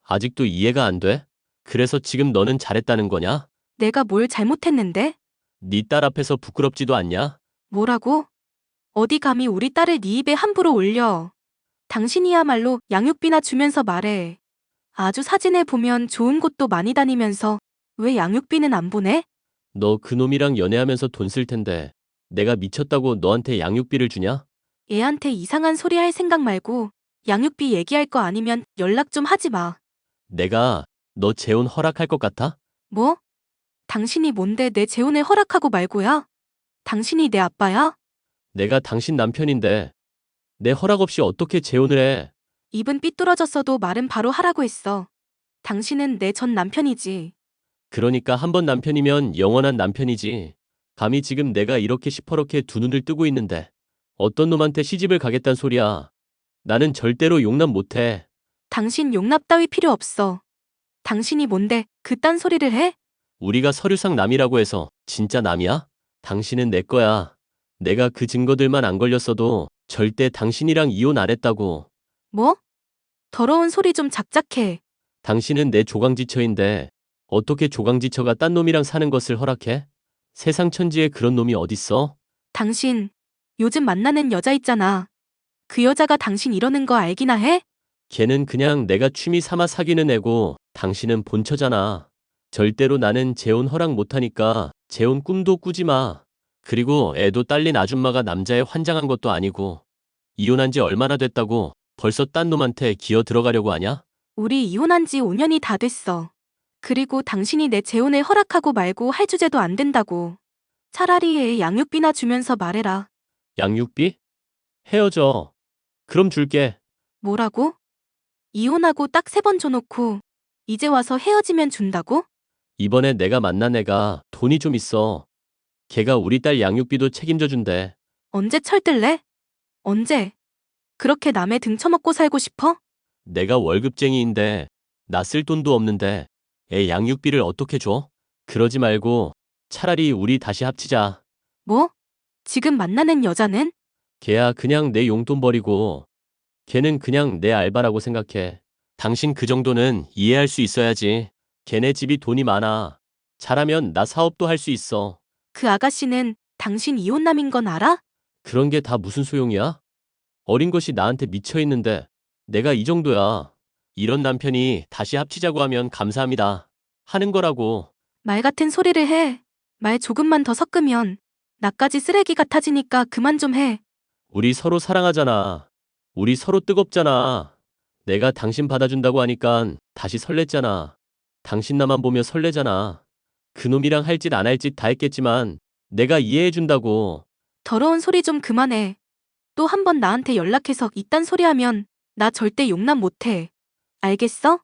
아직도 이해가 안 돼? 그래서 지금 너는 잘했다는 거냐? 내가 뭘 잘못했는데? 네 딸 앞에서 부끄럽지도 않냐? 뭐라고? 어디 감히 우리 딸을 네 입에 함부로 올려. 당신이야말로 양육비나 주면서 말해. 아주 사진에 보면 좋은 곳도 많이 다니면서 왜 양육비는 안 보내? 너 그놈이랑 연애하면서 돈 쓸 텐데 내가 미쳤다고 너한테 양육비를 주냐? 애한테 이상한 소리 할 생각 말고 양육비 얘기할 거 아니면 연락 좀 하지 마. 내가 너 재혼 허락할 것 같아? 뭐? 당신이 뭔데 내 재혼을 허락하고 말고야? 당신이 내 아빠야? 내가 당신 남편인데 내 허락 없이 어떻게 재혼을 해? 입은 삐뚤어졌어도 말은 바로 하라고 했어. 당신은 내 전 남편이지. 그러니까 한 번 남편이면 영원한 남편이지. 감히 지금 내가 이렇게 시퍼렇게 두 눈을 뜨고 있는데 어떤 놈한테 시집을 가겠단 소리야. 나는 절대로 용납 못해. 당신 용납 따위 필요 없어. 당신이 뭔데 그딴 소리를 해? 우리가 서류상 남이라고 해서 진짜 남이야? 당신은 내 거야. 내가 그 증거들만 안 걸렸어도 절대 당신이랑 이혼 안 했다고. 뭐? 더러운 소리 좀 작작해. 당신은 내 조강지처인데 어떻게 조강지처가 딴 놈이랑 사는 것을 허락해? 세상 천지에 그런 놈이 어딨어? 당신 요즘 만나는 여자 있잖아. 그 여자가 당신 이러는 거 알기나 해? 걔는 그냥 내가 취미 삼아 사귀는 애고 당신은 본처잖아. 절대로 나는 재혼 허락 못하니까 재혼 꿈도 꾸지 마. 그리고 애도 딸린 아줌마가 남자에 환장한 것도 아니고 이혼한 지 얼마나 됐다고 벌써 딴 놈한테 기어 들어가려고 하냐? 우리 이혼한 지 5년이 다 됐어. 그리고 당신이 내 재혼을 허락하고 말고 할 주제도 안 된다고. 차라리 애 양육비나 주면서 말해라. 양육비? 헤어져. 그럼 줄게. 뭐라고? 이혼하고 딱 3번 줘놓고 이제 와서 헤어지면 준다고? 이번에 내가 만난 애가 돈이 좀 있어. 걔가 우리 딸 양육비도 책임져 준대. 언제 철들래? 언제? 그렇게 남의 등 쳐먹고 살고 싶어? 내가 월급쟁이인데 나 쓸 돈도 없는데 애 양육비를 어떻게 줘? 그러지 말고 차라리 우리 다시 합치자. 뭐? 지금 만나는 여자는? 걔야 그냥 내 용돈 버리고 걔는 그냥 내 알바라고 생각해. 당신 그 정도는 이해할 수 있어야지. 걔네 집이 돈이 많아. 잘하면 나 사업도 할 수 있어. 그 아가씨는 당신 이혼남인 건 알아? 그런 게 다 무슨 소용이야? 어린 것이 나한테 미쳐 있는데 내가 이 정도야. 이런 남편이 다시 합치자고 하면 감사합니다. 하는 거라고. 말 같은 소리를 해. 말 조금만 더 섞으면 나까지 쓰레기 같아지니까 그만 좀 해. 우리 서로 사랑하잖아. 우리 서로 뜨겁잖아. 내가 당신 받아준다고 하니까 다시 설렜잖아. 당신 나만 보며 설레잖아. 그놈이랑 할 짓 안 할 짓 다 했겠지만 내가 이해해준다고. 더러운 소리 좀 그만해. 또 한 번 나한테 연락해서 이딴 소리 하면 나 절대 용납 못해. 알겠어?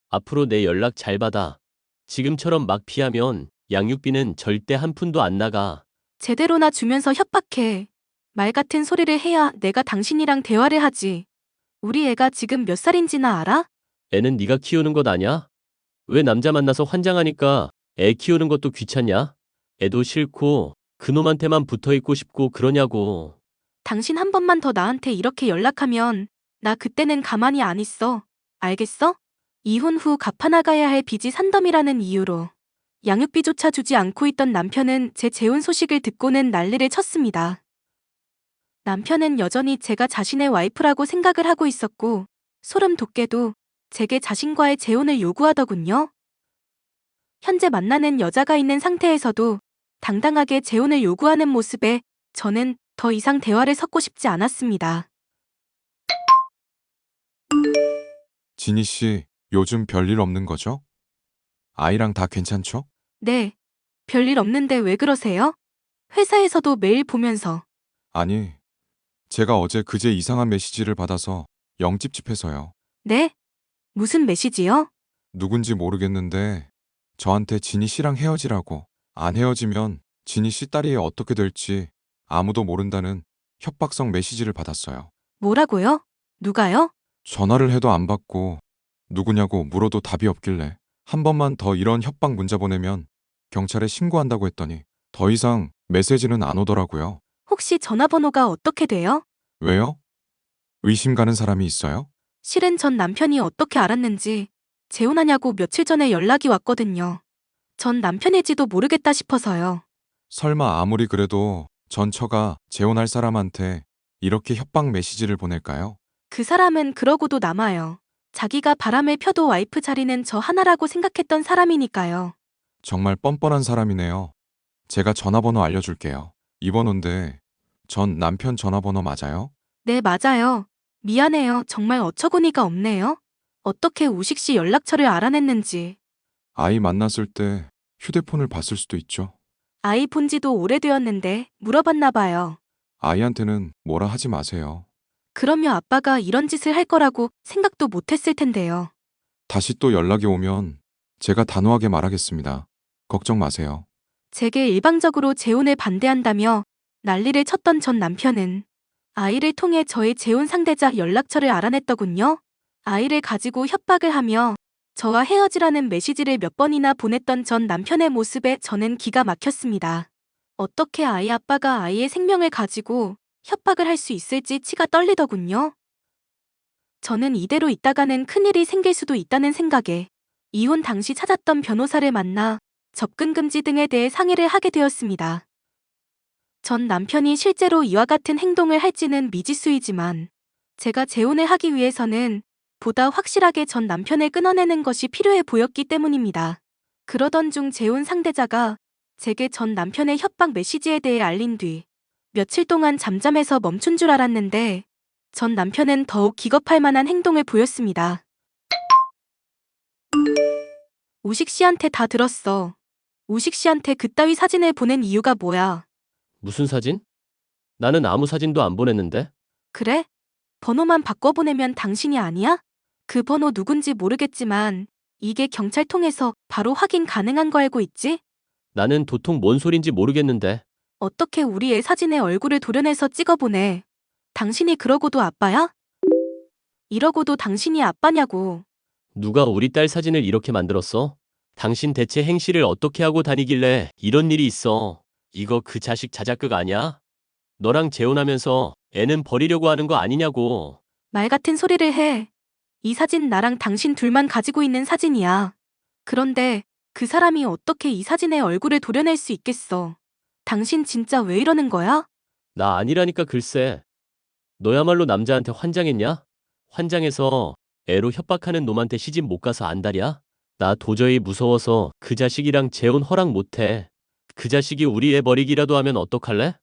앞으로 내 연락 잘 받아. 지금처럼 막 피하면 양육비는 절대 한 푼도 안 나가. 제대로나 주면서 협박해. 말 같은 소리를 해야 내가 당신이랑 대화를 하지. 우리 애가 지금 몇 살인지나 알아? 애는 네가 키우는 것 아냐? 왜 남자 만나서 환장하니까 애 키우는 것도 귀찮냐? 애도 싫고 그놈한테만 붙어있고 싶고 그러냐고. 당신 한 번만 더 나한테 이렇게 연락하면 나 그때는 가만히 안 있어. 알겠어? 이혼 후 갚아나가야 할 빚이 산더미라는 이유로 양육비조차 주지 않고 있던 남편은 제 재혼 소식을 듣고는 난리를 쳤습니다. 남편은 여전히 제가 자신의 와이프라고 생각을 하고 있었고 소름 돋게도 제게 자신과의 재혼을 요구하더군요. 현재 만나는 여자가 있는 상태에서도 당당하게 재혼을 요구하는 모습에 저는 더 이상 대화를 섞고 싶지 않았습니다. 지니 씨, 요즘 별일 없는 거죠? 아이랑 다 괜찮죠? 네, 별일 없는데 왜 그러세요? 회사에서도 매일 보면서. 아니, 제가 어제 그제 이상한 메시지를 받아서 영 찝찝해서요. 네? 무슨 메시지요? 누군지 모르겠는데 저한테 지니 씨랑 헤어지라고, 안 헤어지면 지니 씨 딸이 어떻게 될지 아무도 모른다는 협박성 메시지를 받았어요. 뭐라고요? 누가요? 전화를 해도 안 받고 누구냐고 물어도 답이 없길래 한 번만 더 이런 협박 문자 보내면 경찰에 신고한다고 했더니 더 이상 메시지는 안 오더라고요. 혹시 전화번호가 어떻게 돼요? 왜요? 의심 가는 사람이 있어요? 실은 전 남편이 어떻게 알았는지 재혼하냐고 며칠 전에 연락이 왔거든요. 전 남편일지도 모르겠다 싶어서요. 설마 아무리 그래도 전 처가 재혼할 사람한테 이렇게 협박 메시지를 보낼까요? 그 사람은 그러고도 남아요. 자기가 바람을 펴도 와이프 자리는 저 하나라고 생각했던 사람이니까요. 정말 뻔뻔한 사람이네요. 제가 전화번호 알려줄게요. 이 번호인데 전 남편 전화번호 맞아요? 네, 맞아요. 미안해요. 정말 어처구니가 없네요. 어떻게 우식 씨 연락처를 알아냈는지. 아이 만났을 때 휴대폰을 봤을 수도 있죠. 아이 본 지도 오래되었는데 물어봤나 봐요. 아이한테는 뭐라 하지 마세요. 그러면 아빠가 이런 짓을 할 거라고 생각도 못했을 텐데요. 다시 또 연락이 오면 제가 단호하게 말하겠습니다. 걱정 마세요. 제게 일방적으로 재혼을 반대한다며 난리를 쳤던 전 남편은 아이를 통해 저의 재혼 상대자 연락처를 알아냈더군요. 아이를 가지고 협박을 하며 저와 헤어지라는 메시지를 몇 번이나 보냈던 전 남편의 모습에 저는 기가 막혔습니다. 어떻게 아이 아빠가 아이의 생명을 가지고 협박을 할 수 있을지 치가 떨리더군요. 저는 이대로 있다가는 큰일이 생길 수도 있다는 생각에 이혼 당시 찾았던 변호사를 만나 접근 금지 등에 대해 상의를 하게 되었습니다. 전 남편이 실제로 이와 같은 행동을 할지는 미지수이지만 제가 재혼을 하기 위해서는 보다 확실하게 전 남편을 끊어내는 것이 필요해 보였기 때문입니다. 그러던 중 재혼 상대자가 제게 전 남편의 협박 메시지에 대해 알린 뒤 며칠 동안 잠잠해서 멈춘 줄 알았는데 전 남편은 더욱 기겁할 만한 행동을 보였습니다. 우식 씨한테 다 들었어. 우식 씨한테 그따위 사진을 보낸 이유가 뭐야? 무슨 사진? 나는 아무 사진도 안 보냈는데? 그래? 번호만 바꿔보내면 당신이 아니야? 그 번호 누군지 모르겠지만 이게 경찰 통해서 바로 확인 가능한 거 알고 있지? 나는 도통 뭔 소린지 모르겠는데. 어떻게 우리 애 사진에 얼굴을 도려내서 찍어보내? 당신이 그러고도 아빠야? 이러고도 당신이 아빠냐고. 누가 우리 딸 사진을 이렇게 만들었어? 당신 대체 행실을 어떻게 하고 다니길래 이런 일이 있어? 이거 그 자식 자작극 아니야? 너랑 재혼하면서 애는 버리려고 하는 거 아니냐고. 말 같은 소리를 해. 이 사진 나랑 당신 둘만 가지고 있는 사진이야. 그런데 그 사람이 어떻게 이 사진에 얼굴을 도려낼 수 있겠어? 당신 진짜 왜 이러는 거야? 나 아니라니까 글쎄. 너야말로 남자한테 환장했냐? 환장해서 애로 협박하는 놈한테 시집 못 가서 안달이야? 나 도저히 무서워서 그 자식이랑 재혼 허락 못해. 그 자식이 우리 애 버리기라도 하면 어떡할래?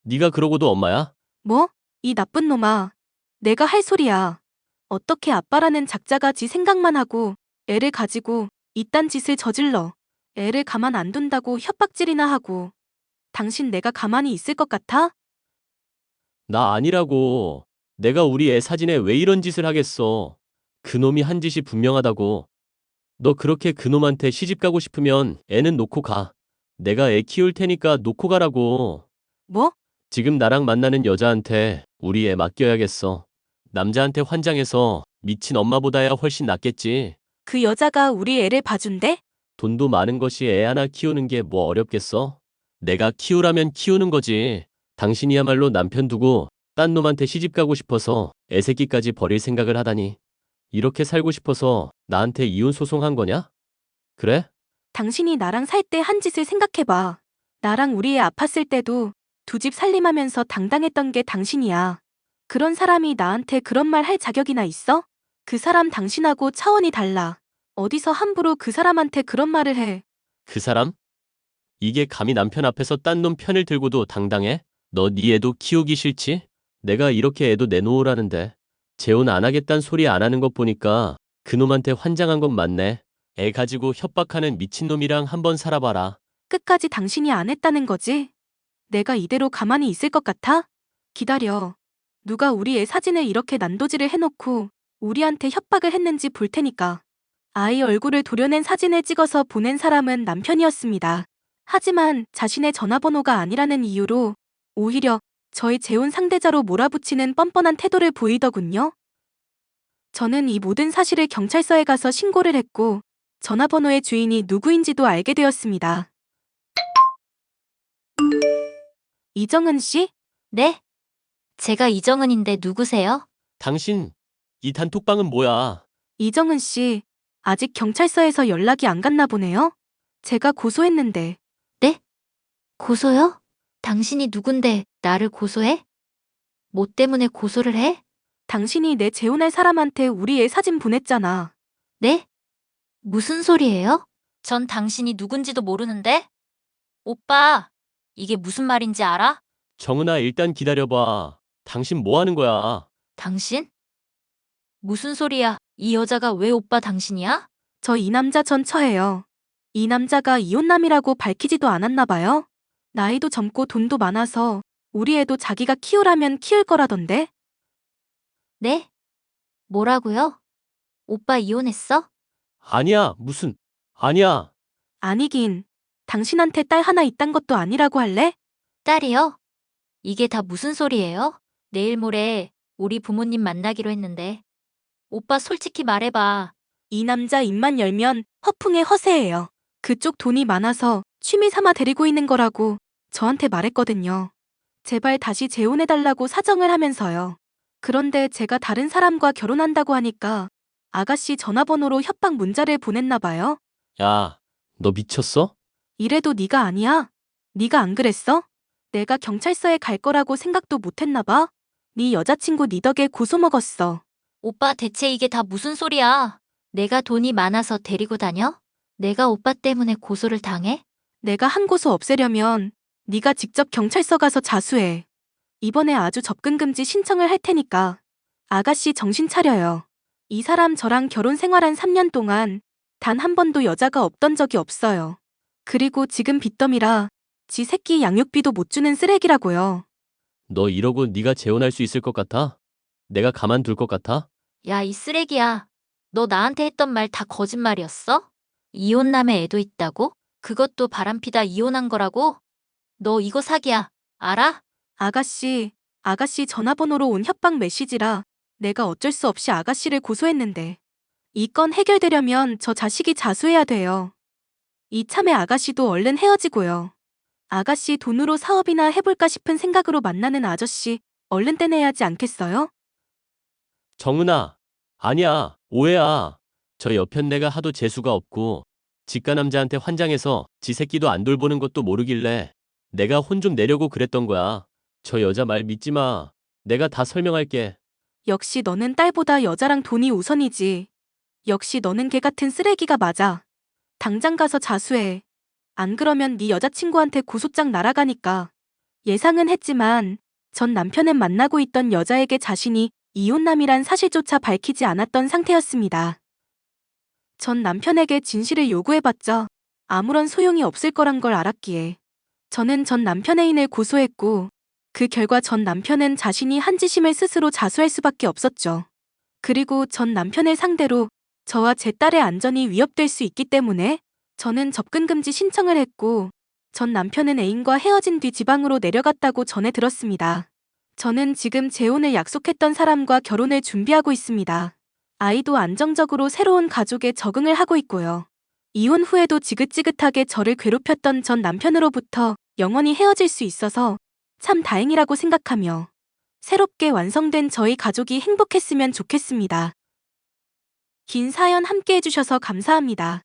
네가 그러고도 엄마야? 뭐? 이 나쁜 놈아. 내가 할 소리야. 어떻게 아빠라는 작자가 지 생각만 하고 애를 가지고 이딴 짓을 저질러. 애를 가만 안 둔다고 협박질이나 하고. 당신 내가 가만히 있을 것 같아? 나 아니라고. 내가 우리 애 사진에 왜 이런 짓을 하겠어. 그놈이 한 짓이 분명하다고. 너 그렇게 그놈한테 시집 가고 싶으면 애는 놓고 가. 내가 애 키울 테니까 놓고 가라고. 뭐? 지금 나랑 만나는 여자한테 우리 애 맡겨야겠어. 남자한테 환장해서 미친 엄마보다야 훨씬 낫겠지. 그 여자가 우리 애를 봐준대? 돈도 많은 것이 애 하나 키우는 게 뭐 어렵겠어? 내가 키우라면 키우는 거지. 당신이야말로 남편 두고 딴 놈한테 시집 가고 싶어서 애 새끼까지 버릴 생각을 하다니. 이렇게 살고 싶어서 나한테 이혼 소송한 거냐? 그래? 당신이 나랑 살 때 한 짓을 생각해봐. 나랑 우리 애 아팠을 때도 두 집 살림하면서 당당했던 게 당신이야. 그런 사람이 나한테 그런 말 할 자격이나 있어? 그 사람 당신하고 차원이 달라. 어디서 함부로 그 사람한테 그런 말을 해. 그 사람? 이게 감히 남편 앞에서 딴 놈 편을 들고도 당당해? 너 네 애도 키우기 싫지? 내가 이렇게 애도 내놓으라는데 재혼 안 하겠단 소리 안 하는 것 보니까 그놈한테 환장한 건 맞네. 애 가지고 협박하는 미친놈이랑 한번 살아봐라. 끝까지 당신이 안 했다는 거지? 내가 이대로 가만히 있을 것 같아? 기다려. 누가 우리 애 사진을 이렇게 난도질을 해놓고 우리한테 협박을 했는지 볼 테니까. 아이 얼굴을 도려낸 사진을 찍어서 보낸 사람은 남편이었습니다. 하지만 자신의 전화번호가 아니라는 이유로 오히려 저희 재혼 상대자로 몰아붙이는 뻔뻔한 태도를 보이더군요. 저는 이 모든 사실을 경찰서에 가서 신고를 했고 전화번호의 주인이 누구인지도 알게 되었습니다. 이정은 씨? 네? 제가 이정은인데 누구세요? 당신, 이 단톡방은 뭐야? 이정은 씨, 아직 경찰서에서 연락이 안 갔나 보네요? 제가 고소했는데. 고소요? 당신이 누군데 나를 고소해? 뭐 때문에 고소를 해? 당신이 내 재혼할 사람한테 우리 애 사진 보냈잖아. 네? 무슨 소리예요? 전 당신이 누군지도 모르는데? 오빠, 이게 무슨 말인지 알아? 정은아, 일단 기다려봐. 당신 뭐 하는 거야? 당신? 무슨 소리야? 이 여자가 왜 오빠 당신이야? 저 이 남자 전 처해요. 이 남자가 이혼남이라고 밝히지도 않았나 봐요. 나이도 젊고 돈도 많아서 우리 애도 자기가 키우라면 키울 거라던데? 네? 뭐라고요? 오빠 이혼했어? 아니야, 아니야. 아니긴. 당신한테 딸 하나 있단 것도 아니라고 할래? 딸이요? 이게 다 무슨 소리예요? 내일 모레 우리 부모님 만나기로 했는데. 오빠 솔직히 말해봐. 이 남자 입만 열면 허풍에 허세예요. 그쪽 돈이 많아서 취미 삼아 데리고 있는 거라고 저한테 말했거든요. 제발 다시 재혼해달라고 사정을 하면서요. 그런데 제가 다른 사람과 결혼한다고 하니까 아가씨 전화번호로 협박 문자를 보냈나 봐요. 야, 너 미쳤어? 이래도 네가 아니야? 네가 안 그랬어? 내가 경찰서에 갈 거라고 생각도 못했나 봐. 네 여자친구 네 덕에 고소 먹었어. 오빠 대체 이게 다 무슨 소리야? 내가 돈이 많아서 데리고 다녀? 내가 오빠 때문에 고소를 당해? 내가 한 고소 없애려면 네가 직접 경찰서 가서 자수해. 이번에 아주 접근 금지 신청을 할 테니까. 아가씨 정신 차려요. 이 사람 저랑 결혼 생활한 3년 동안 단 한 번도 여자가 없던 적이 없어요. 그리고 지금 빚더미라 지 새끼 양육비도 못 주는 쓰레기라고요. 너 이러고 네가 재혼할 수 있을 것 같아? 내가 가만둘 것 같아? 야, 이 쓰레기야. 너 나한테 했던 말 다 거짓말이었어? 이혼남의 애도 있다고? 그것도 바람피다 이혼한 거라고? 너 이거 사기야. 알아? 아가씨 전화번호로 온 협박 메시지라 내가 어쩔 수 없이 아가씨를 고소했는데 이 건 해결되려면 저 자식이 자수해야 돼요. 이참에 아가씨도 얼른 헤어지고요. 아가씨 돈으로 사업이나 해볼까 싶은 생각으로 만나는 아저씨 얼른 떼내야 하지 않겠어요? 정은아, 아니야, 오해야. 저 옆엔 내가 하도 재수가 없고 직가 남자한테 환장해서 지 새끼도 안 돌보는 것도 모르길래 내가 혼 좀 내려고 그랬던 거야. 저 여자 말 믿지 마. 내가 다 설명할게. 역시 너는 딸보다 여자랑 돈이 우선이지. 역시 너는 개 같은 쓰레기가 맞아. 당장 가서 자수해. 안 그러면 네 여자친구한테 고소장 날아가니까. 예상은 했지만 전 남편은 만나고 있던 여자에게 자신이 이혼남이란 사실조차 밝히지 않았던 상태였습니다. 전 남편에게 진실을 요구해봤자 아무런 소용이 없을 거란 걸 알았기에 저는 전 남편 애인을 고소했고 그 결과 전 남편은 자신이 한 짓임을 스스로 자수할 수밖에 없었죠. 그리고 전 남편을 상대로 저와 제 딸의 안전이 위협될 수 있기 때문에 저는 접근 금지 신청을 했고, 전 남편은 애인과 헤어진 뒤 지방으로 내려갔다고 전해 들었습니다. 저는 지금 재혼을 약속했던 사람과 결혼을 준비하고 있습니다. 아이도 안정적으로 새로운 가족에 적응을 하고 있고요. 이혼 후에도 지긋지긋하게 저를 괴롭혔던 전 남편으로부터 영원히 헤어질 수 있어서 참 다행이라고 생각하며 새롭게 완성된 저희 가족이 행복했으면 좋겠습니다. 긴 사연 함께 해주셔서 감사합니다.